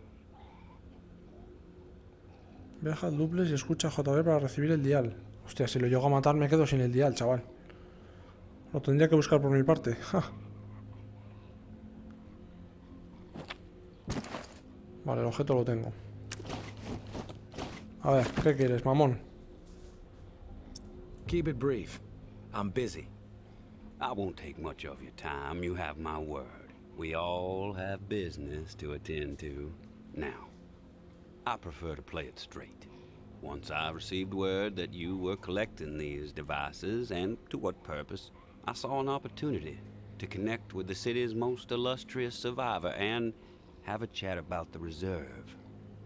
[SPEAKER 1] Viaja al duplex y escucha JB para recibir el dial. Hostia, si lo llego a matar me quedo sin el dial, chaval. Lo tendría que buscar por mi parte. Ja. Vale, el objeto lo tengo. A ver, ¿qué quieres, mamón?
[SPEAKER 2] Keep it brief. I'm busy.
[SPEAKER 5] I won't take much of your time. You have my word. We all have business to attend to. Now, I prefer to play it straight. Once I received word that you were collecting these devices, and to what purpose, I saw an opportunity to connect with the city's most illustrious survivor and have a chat about the reserve.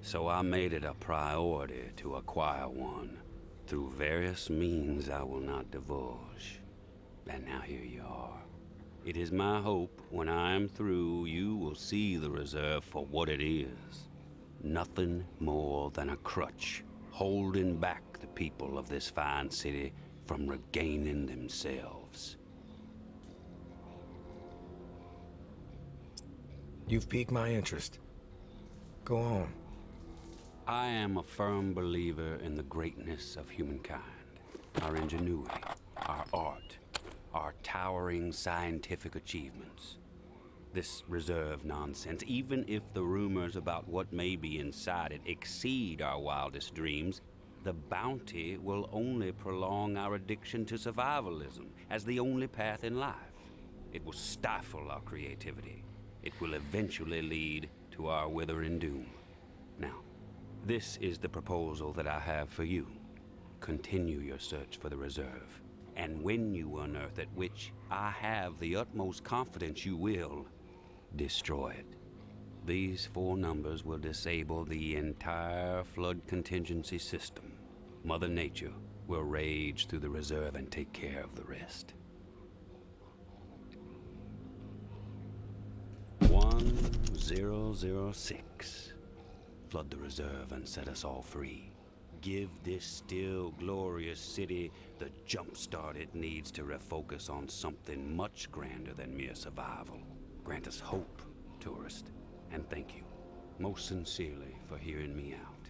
[SPEAKER 5] So I made it a priority to acquire one, through various means I will not divulge. And now here you are. It is my hope when I am through, you will see the reserve for what it is. Nothing more than a crutch, holding back the people of this fine city from regaining themselves.
[SPEAKER 2] You've piqued my interest. Go on.
[SPEAKER 5] I am a firm believer in the greatness of humankind, our ingenuity, our art, our towering scientific achievements. This reserve nonsense, even if the rumors about what may be inside it exceed our wildest dreams, the bounty will only prolong our addiction to survivalism as the only path in life. It will stifle our creativity. It will eventually lead to our withering doom. Now, this is the proposal that I have for you. Continue your search for the reserve, and when you unearth it, which I have the utmost confidence you will, destroy it. These 4 numbers will disable the entire flood contingency system. Mother Nature will rage through the reserve and take care of the rest. 1006. Flood the reserve and set us all free. Give this still glorious city the jump start it needs to refocus on something much grander than mere survival. Grant us hope, tourist, and thank you most sincerely for hearing me out.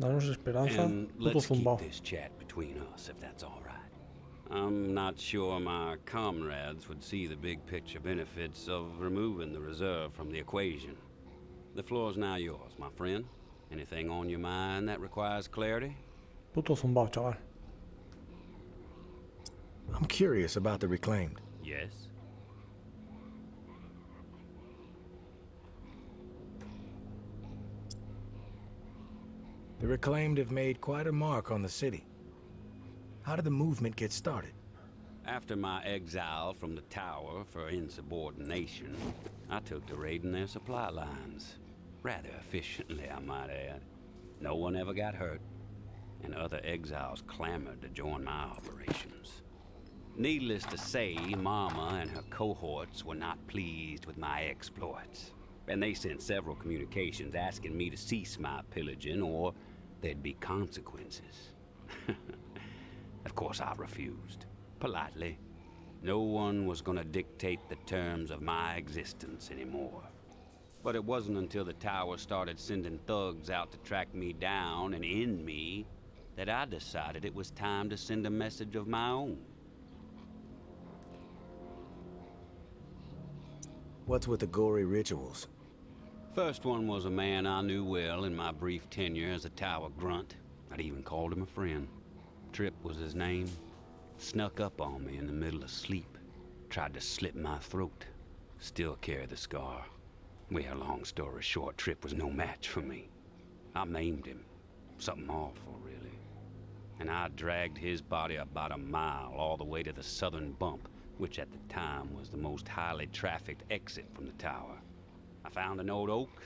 [SPEAKER 1] Danos esperanza,
[SPEAKER 5] And
[SPEAKER 1] puto
[SPEAKER 5] let's keep
[SPEAKER 1] zumbao.
[SPEAKER 5] this chat between us, if that's all right. I'm not sure my comrades would see the big picture benefits of removing the reserve from the equation. The floor's now yours, my friend. Anything on your mind that requires clarity?
[SPEAKER 1] Puto zumbao, chaval.
[SPEAKER 2] I'm curious about the reclaimed.
[SPEAKER 5] Yes.
[SPEAKER 2] The reclaimed have made quite a mark on the city. How did the movement get started?
[SPEAKER 5] After my exile from the tower for insubordination, I took to raiding their supply lines. Rather efficiently, I might add. No one ever got hurt, and other exiles clamored to join my operations. Needless to say, Mama and her cohorts were not pleased with my exploits, and they sent several communications asking me to cease my pillaging or there'd be consequences. Of course, I refused, politely. No one was gonna dictate the terms of my existence anymore. But it wasn't until the tower started sending thugs out to track me down and end me that I decided it was time to send a message of my own.
[SPEAKER 2] What's with the gory rituals?
[SPEAKER 5] First one was a man I knew well in my brief tenure as a tower grunt. I'd even called him a friend. Tripp was his name. Snuck up on me in the middle of sleep. Tried to slit my throat. Still carry the scar. Well, long story short, Tripp was no match for me. I maimed him. Something awful, really. And I dragged his body about a mile all the way to the southern bump, which at the time was the most highly trafficked exit from the tower. I found an old oak,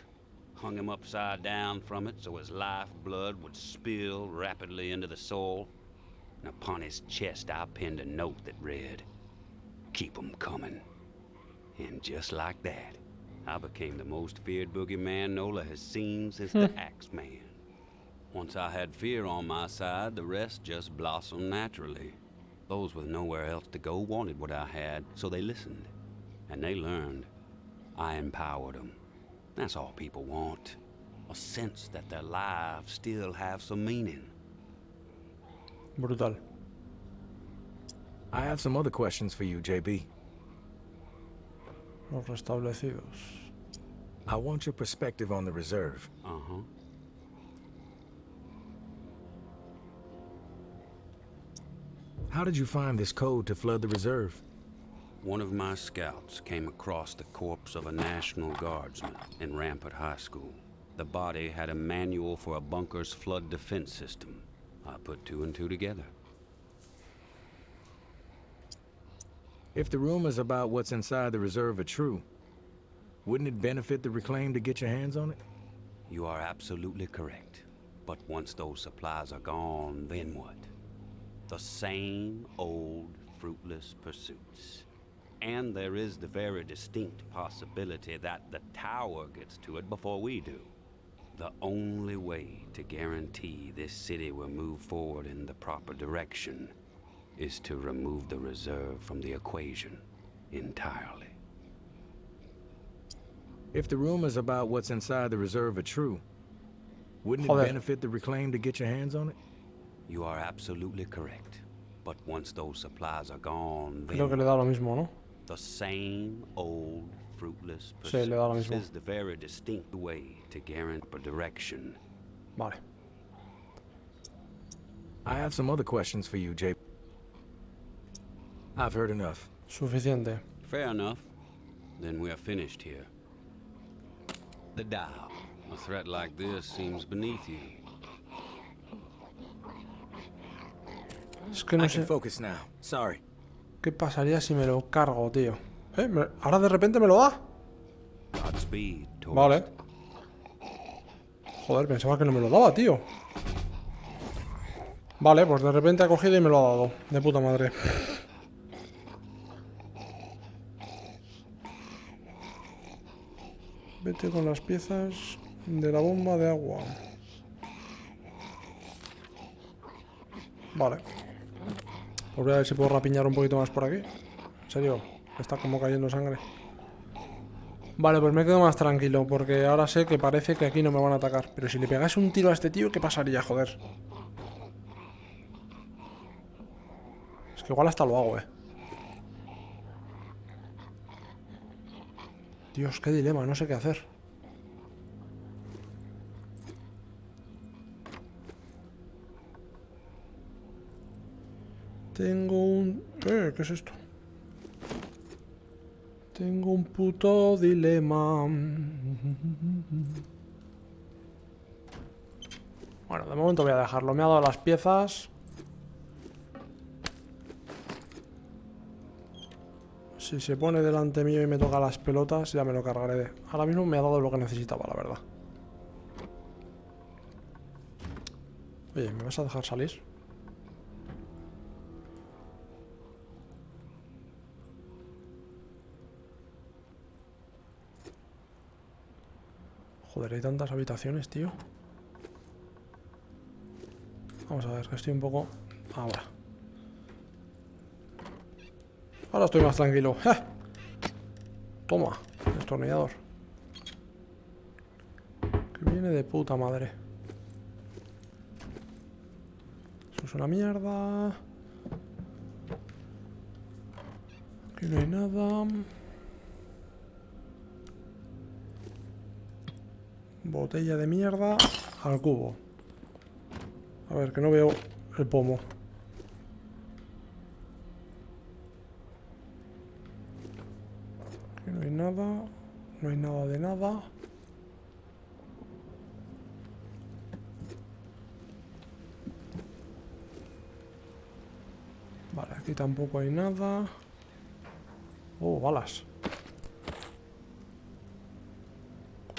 [SPEAKER 5] hung him upside down from it so his lifeblood would spill rapidly into the soil, and upon his chest I pinned a note that read, "Keep 'em coming." And just like that, I became the most feared boogeyman Nola has seen since the Axeman. Once I had fear on my side, the rest just blossomed naturally. Those with nowhere else to go wanted what I had, so they listened. And they learned. I empowered them. That's all people want. A sense that their lives still have some meaning.
[SPEAKER 1] Brutal.
[SPEAKER 2] I have some other questions for you, JB.
[SPEAKER 1] Los restablecidos.
[SPEAKER 2] I want your perspective on the reserve.
[SPEAKER 5] Uh-huh.
[SPEAKER 2] How did you find this code to flood the reserve?
[SPEAKER 5] One of my scouts came across the corpse of a National Guardsman in Rampart High School. The body had a manual for a bunker's flood defense system. I put two and two together.
[SPEAKER 2] If the rumors about what's inside the reserve are true, wouldn't it benefit the Reclaim to get your hands on it?
[SPEAKER 5] You are absolutely correct. But once those supplies are gone, then what? The same old fruitless pursuits. And there is the very distinct possibility that the tower gets to it before we do. The only way to guarantee this city will move forward in the proper direction is to remove the reserve from the equation entirely.
[SPEAKER 2] If the rumors about what's inside the reserve are true, wouldn't it
[SPEAKER 1] Joder.
[SPEAKER 2] benefit the Reclaim to get your hands on it?
[SPEAKER 5] You are absolutely correct. But once those supplies are gone,
[SPEAKER 1] Creo que
[SPEAKER 5] then
[SPEAKER 1] le da lo mismo, ¿no?
[SPEAKER 5] the same old fruitless
[SPEAKER 1] Sí, le da lo
[SPEAKER 5] pursuits
[SPEAKER 1] mismo.
[SPEAKER 5] is the very distinct way to guarantee a direction.
[SPEAKER 1] Vale.
[SPEAKER 2] I have some other questions for you, JB. I've heard enough.
[SPEAKER 1] Suficiente.
[SPEAKER 5] Fair enough. Then we are finished here. The dial. A threat like this seems beneath you.
[SPEAKER 1] Es que no
[SPEAKER 2] I can
[SPEAKER 1] sé
[SPEAKER 2] focus now. Sorry.
[SPEAKER 1] qué pasaría si me lo cargo, tío. Ahora de repente me lo da.
[SPEAKER 5] Godspeed, Torch.
[SPEAKER 1] Vale. Joder, pensaba que no me lo daba, tío. Vale, pues de repente ha cogido y me lo ha dado. De puta madre. Vete con las piezas de la bomba de agua. Vale. Pues voy a ver si puedo rapiñar un poquito más por aquí. En serio, está como cayendo sangre. Vale, pues me quedo más tranquilo, porque ahora sé que parece que aquí no me van a atacar. Pero si le pegase un tiro a este tío, ¿qué pasaría, joder? Es que igual hasta lo hago, Dios, qué dilema, no sé qué hacer. Tengo un... ¿qué es esto? Tengo un puto dilema. Bueno, de momento voy a dejarlo. Me ha dado las piezas. Si se pone delante mío y me toca las pelotas, ya me lo cargaré. Ahora mismo me ha dado lo que necesitaba, la verdad. Oye, ¿me vas a dejar salir? Joder, hay tantas habitaciones, tío. Vamos a ver, que estoy un poco... Ahora. Ahora estoy más tranquilo. ¡Eh! Toma, destornillador. viene de puta madre. Eso es una mierda. Aquí no hay nada. Botella de mierda al cubo. A ver, que no veo el pomo. Aquí no hay nada. No hay nada de nada. Vale, aquí tampoco hay nada. Oh, balas.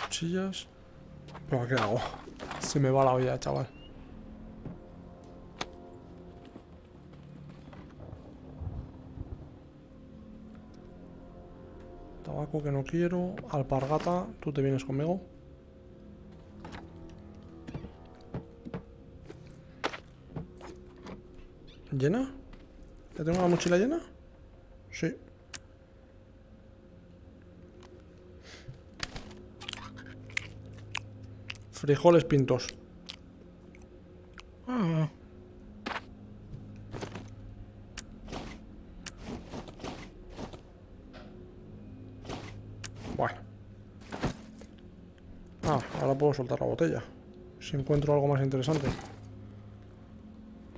[SPEAKER 1] Cuchillas. ¿Pero qué hago? Se me va la olla, chaval. Tabaco que no quiero. Alpargata, tú te vienes conmigo. ¿Llena? ¿Ya tengo la mochila llena? Sí. Frijoles pintos. Bueno. Ahora puedo soltar la botella. Si encuentro algo más interesante.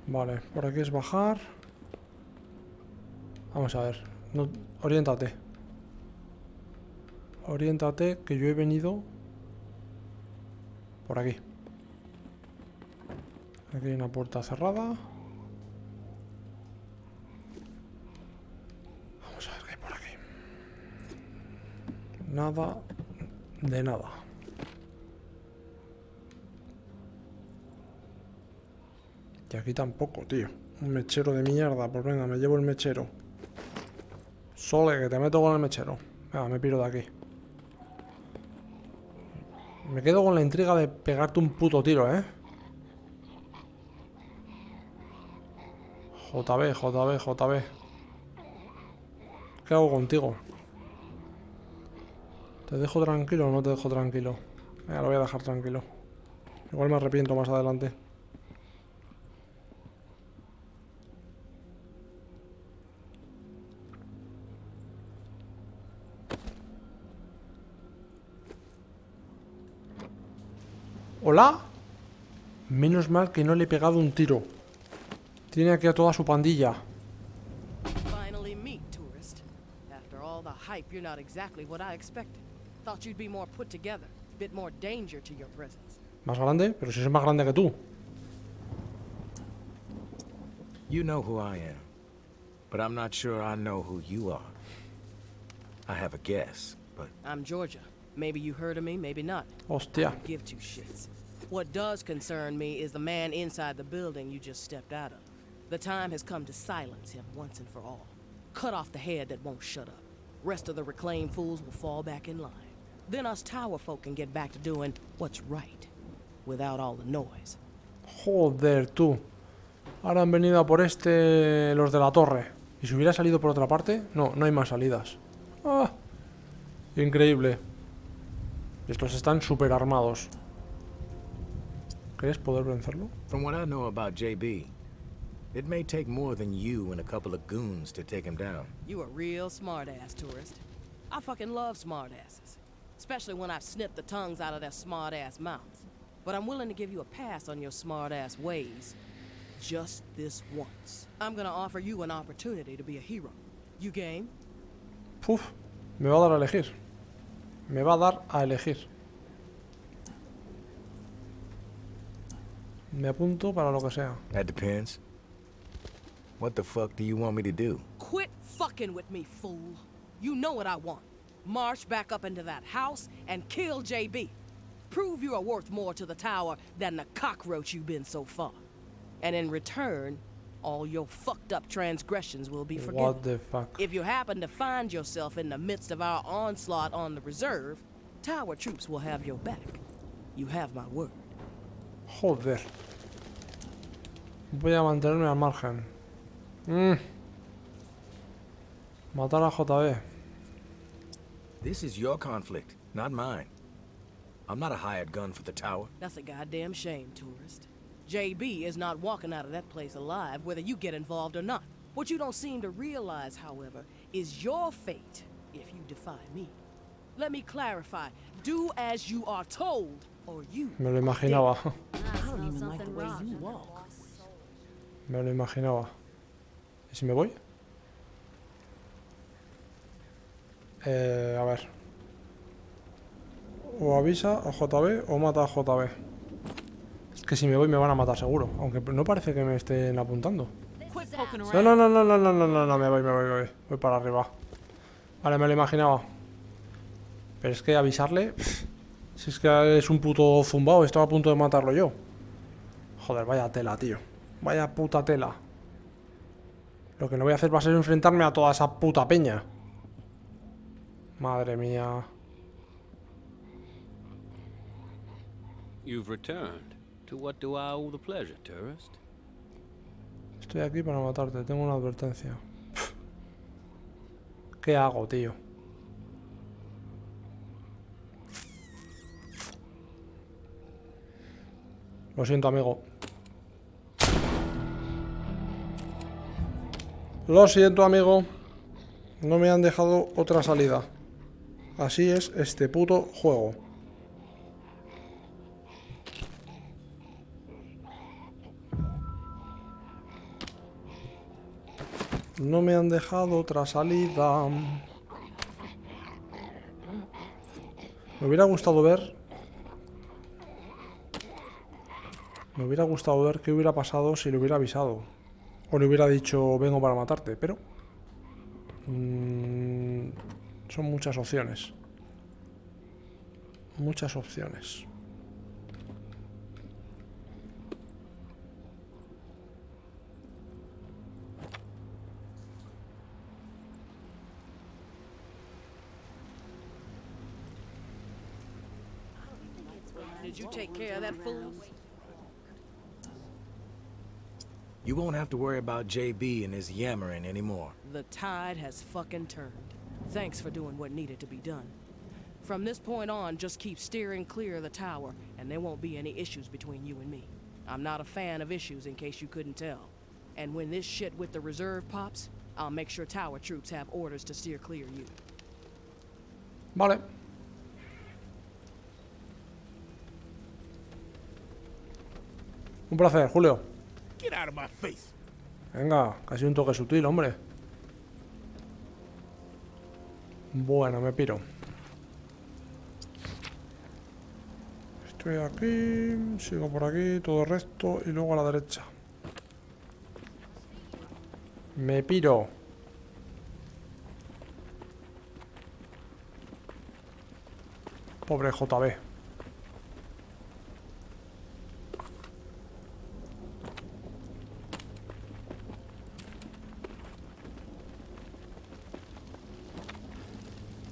[SPEAKER 1] Vale, por aquí es bajar. Vamos a ver. No, oriéntate. Oriéntate, que yo he venido por aquí. Aquí hay una puerta cerrada. Vamos a ver qué hay por aquí. Nada de nada. Y aquí tampoco, tío. Un mechero de mierda. Pues venga, me llevo el mechero. Sole, que te meto con el mechero. Venga, me piro de aquí. Me quedo con la intriga de pegarte un puto tiro, ¿eh? JB, JB, JB. ¿Qué hago contigo? ¿Te dejo tranquilo o no te dejo tranquilo? Venga, lo voy a dejar tranquilo. Igual me arrepiento más adelante. ¿Hola? Menos mal que no le he pegado un tiro. Tiene aquí a toda su pandilla.
[SPEAKER 6] Finally meet, tourist. After all the hype, you're not exactly what I expected. Thought you'd be more put together, bit more danger to your presence.
[SPEAKER 1] ¿Más grande? Pero si es más grande que tú.
[SPEAKER 2] You know who I am, but I'm not sure I know who you are. I have a guess, but
[SPEAKER 6] I'm Georgia. Maybe you heard of me, maybe not.
[SPEAKER 1] Hostia.
[SPEAKER 6] Give two shits. What does concern me is the man inside the building you just stepped out of. The time has come to silence him once and for all. Cut off the head that won't shut up. Rest of the reclaimed fools will fall back in line. Then us tower folk can get back to doing what's right, without all the noise.
[SPEAKER 1] Joder, tú. Ahora han venido a por los de la torre. ¿Y si hubiera salido por otra parte? No, no hay más salidas. ¡Ah! Increíble. Estos están súper armados. ¿Crees poder vencerlo?
[SPEAKER 2] from what I know about JB, it may take more than you and a couple of goons to take him down.
[SPEAKER 6] You a real smart-ass, tourist. I fucking love smart-asses. Especially when I've snipped the tongues out of their smart-ass mouths. But I'm willing to give you a pass on your smart-ass ways. Just this once. I'm gonna offer you an opportunity to be a hero. You game?
[SPEAKER 1] Puf, me va a dar a elegir. Me va a dar a elegir. Me apunto para lo que sea.
[SPEAKER 2] That depends. What the fuck do you want me to do?
[SPEAKER 6] Quit fucking with me, fool. You know what I want. March back up into that house and kill JB. Prove you are worth more to the tower than the cockroach you've been so far. And in return, all your fucked up transgressions will be forgiven.
[SPEAKER 1] What the fuck?
[SPEAKER 6] If you happen to find yourself in the midst of our onslaught on the reserve, tower troops will have your back. You have my word.
[SPEAKER 1] Joder. Voy a mantenerme al margen. Matar a JB.
[SPEAKER 2] This is your conflict, not mine. I'm not a hired gun for the tower.
[SPEAKER 6] That's a goddamn shame, tourist. JB is not walking out of that place alive, whether you get involved or not. What you don't seem to realize, however, is your fate if you defy me. Let me clarify. Do as you are told, or you...
[SPEAKER 1] Me lo imaginaba.
[SPEAKER 6] I don't even like the way you walk.
[SPEAKER 1] Me lo imaginaba. ¿Y si me voy? A ver. O avisa a JB o mata a JB. Es que si me voy me van a matar seguro. Aunque no parece que me estén apuntando. No, no, no, no, no, no, no, no, no, me voy. Voy para arriba. Vale, me lo imaginaba. Pero es que avisarle... Si es que es un puto zumbao, estaba a punto de matarlo yo. Joder, vaya tela, tío. Vaya puta tela. Lo que no voy a hacer va a ser enfrentarme a toda esa puta peña. Madre mía.
[SPEAKER 5] You've returned. To what do I owe the pleasure, tourist?
[SPEAKER 1] Estoy aquí para matarte, tengo una advertencia. ¿Qué hago, tío? Lo siento, amigo. Lo siento, amigo. No me han dejado otra salida. Así es este puto juego. No me han dejado otra salida. Me hubiera gustado ver... Me hubiera gustado ver qué hubiera pasado si le hubiera avisado. O le hubiera dicho, vengo para matarte, pero... son muchas opciones. Muchas opciones.
[SPEAKER 6] Did you take care of that fool?
[SPEAKER 2] You won't have to worry about JB and his yammering anymore.
[SPEAKER 6] The tide has fucking turned. Thanks for doing what needed to be done. From this point on, just keep steering clear of the tower, and there won't be any issues between you and me. I'm not a fan of issues, in case you couldn't tell. And when this shit with the reserve pops, I'll make sure tower troops have orders to steer clear of you.
[SPEAKER 1] Vale. Un placer, Julio.
[SPEAKER 2] Get out of my face.
[SPEAKER 1] Venga, casi un toque sutil, hombre. Bueno, me piro. Estoy aquí, sigo por aquí, todo recto y luego a la derecha. Me piro. Pobre JB.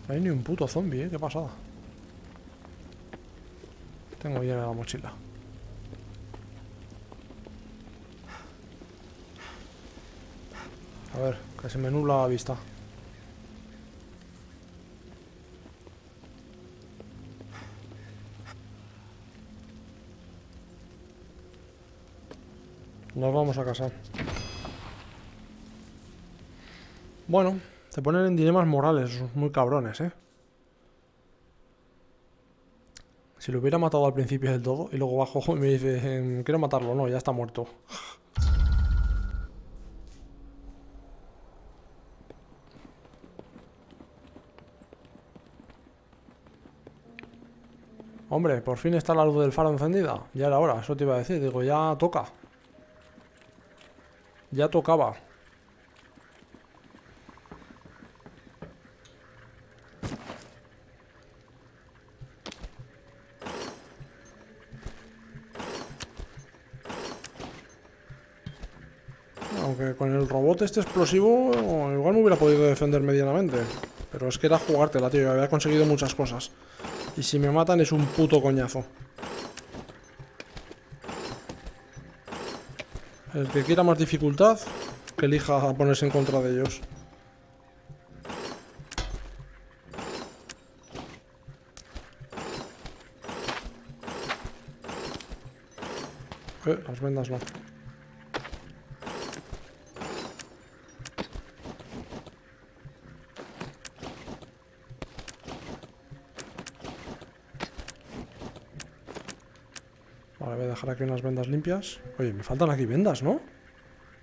[SPEAKER 1] No hay ni un puto zombie, qué pasada. Tengo llena la mochila. A ver, que se me nubla la vista. Nos vamos a casa. Bueno, te ponen en dilemas morales, muy cabrones, ¿eh? Si lo hubiera matado al principio del todo y luego bajo y me dice, quiero matarlo, no, ya está muerto. Hombre, por fin está la luz del faro encendida. Ya era hora, eso te iba a decir. Digo, ya toca. Ya tocaba. Aunque con el robot este explosivo igual me hubiera podido defender medianamente. Pero es que era jugártela, tío. Había conseguido muchas cosas. Y si me matan es un puto coñazo. El que quiera más dificultad, que elija ponerse en contra de ellos. Las vendas no. Vale, voy a dejar aquí unas vendas limpias. Oye, me faltan aquí vendas, ¿no?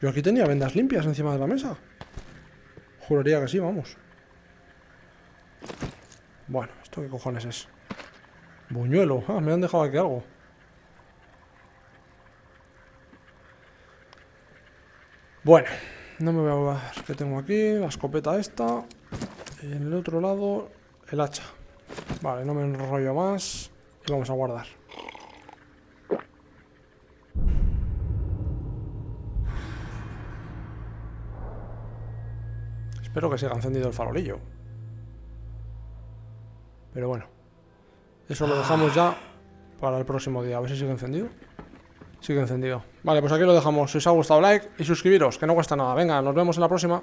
[SPEAKER 1] Yo aquí tenía vendas limpias encima de la mesa. Juraría que sí, vamos. Bueno, ¿esto qué cojones es? Buñuelo. Ah, me han dejado aquí algo. Bueno, no me voy a ver qué tengo aquí. La escopeta esta. Y en el otro lado, el hacha. Vale, no me enrollo más. Y vamos a guardar. Espero que siga encendido el farolillo. Pero bueno. Eso lo dejamos ya para el próximo día. A ver si sigue encendido. Sigue encendido. Vale, pues aquí lo dejamos. Si os ha gustado, like y suscribiros, que no cuesta nada. Venga, nos vemos en la próxima.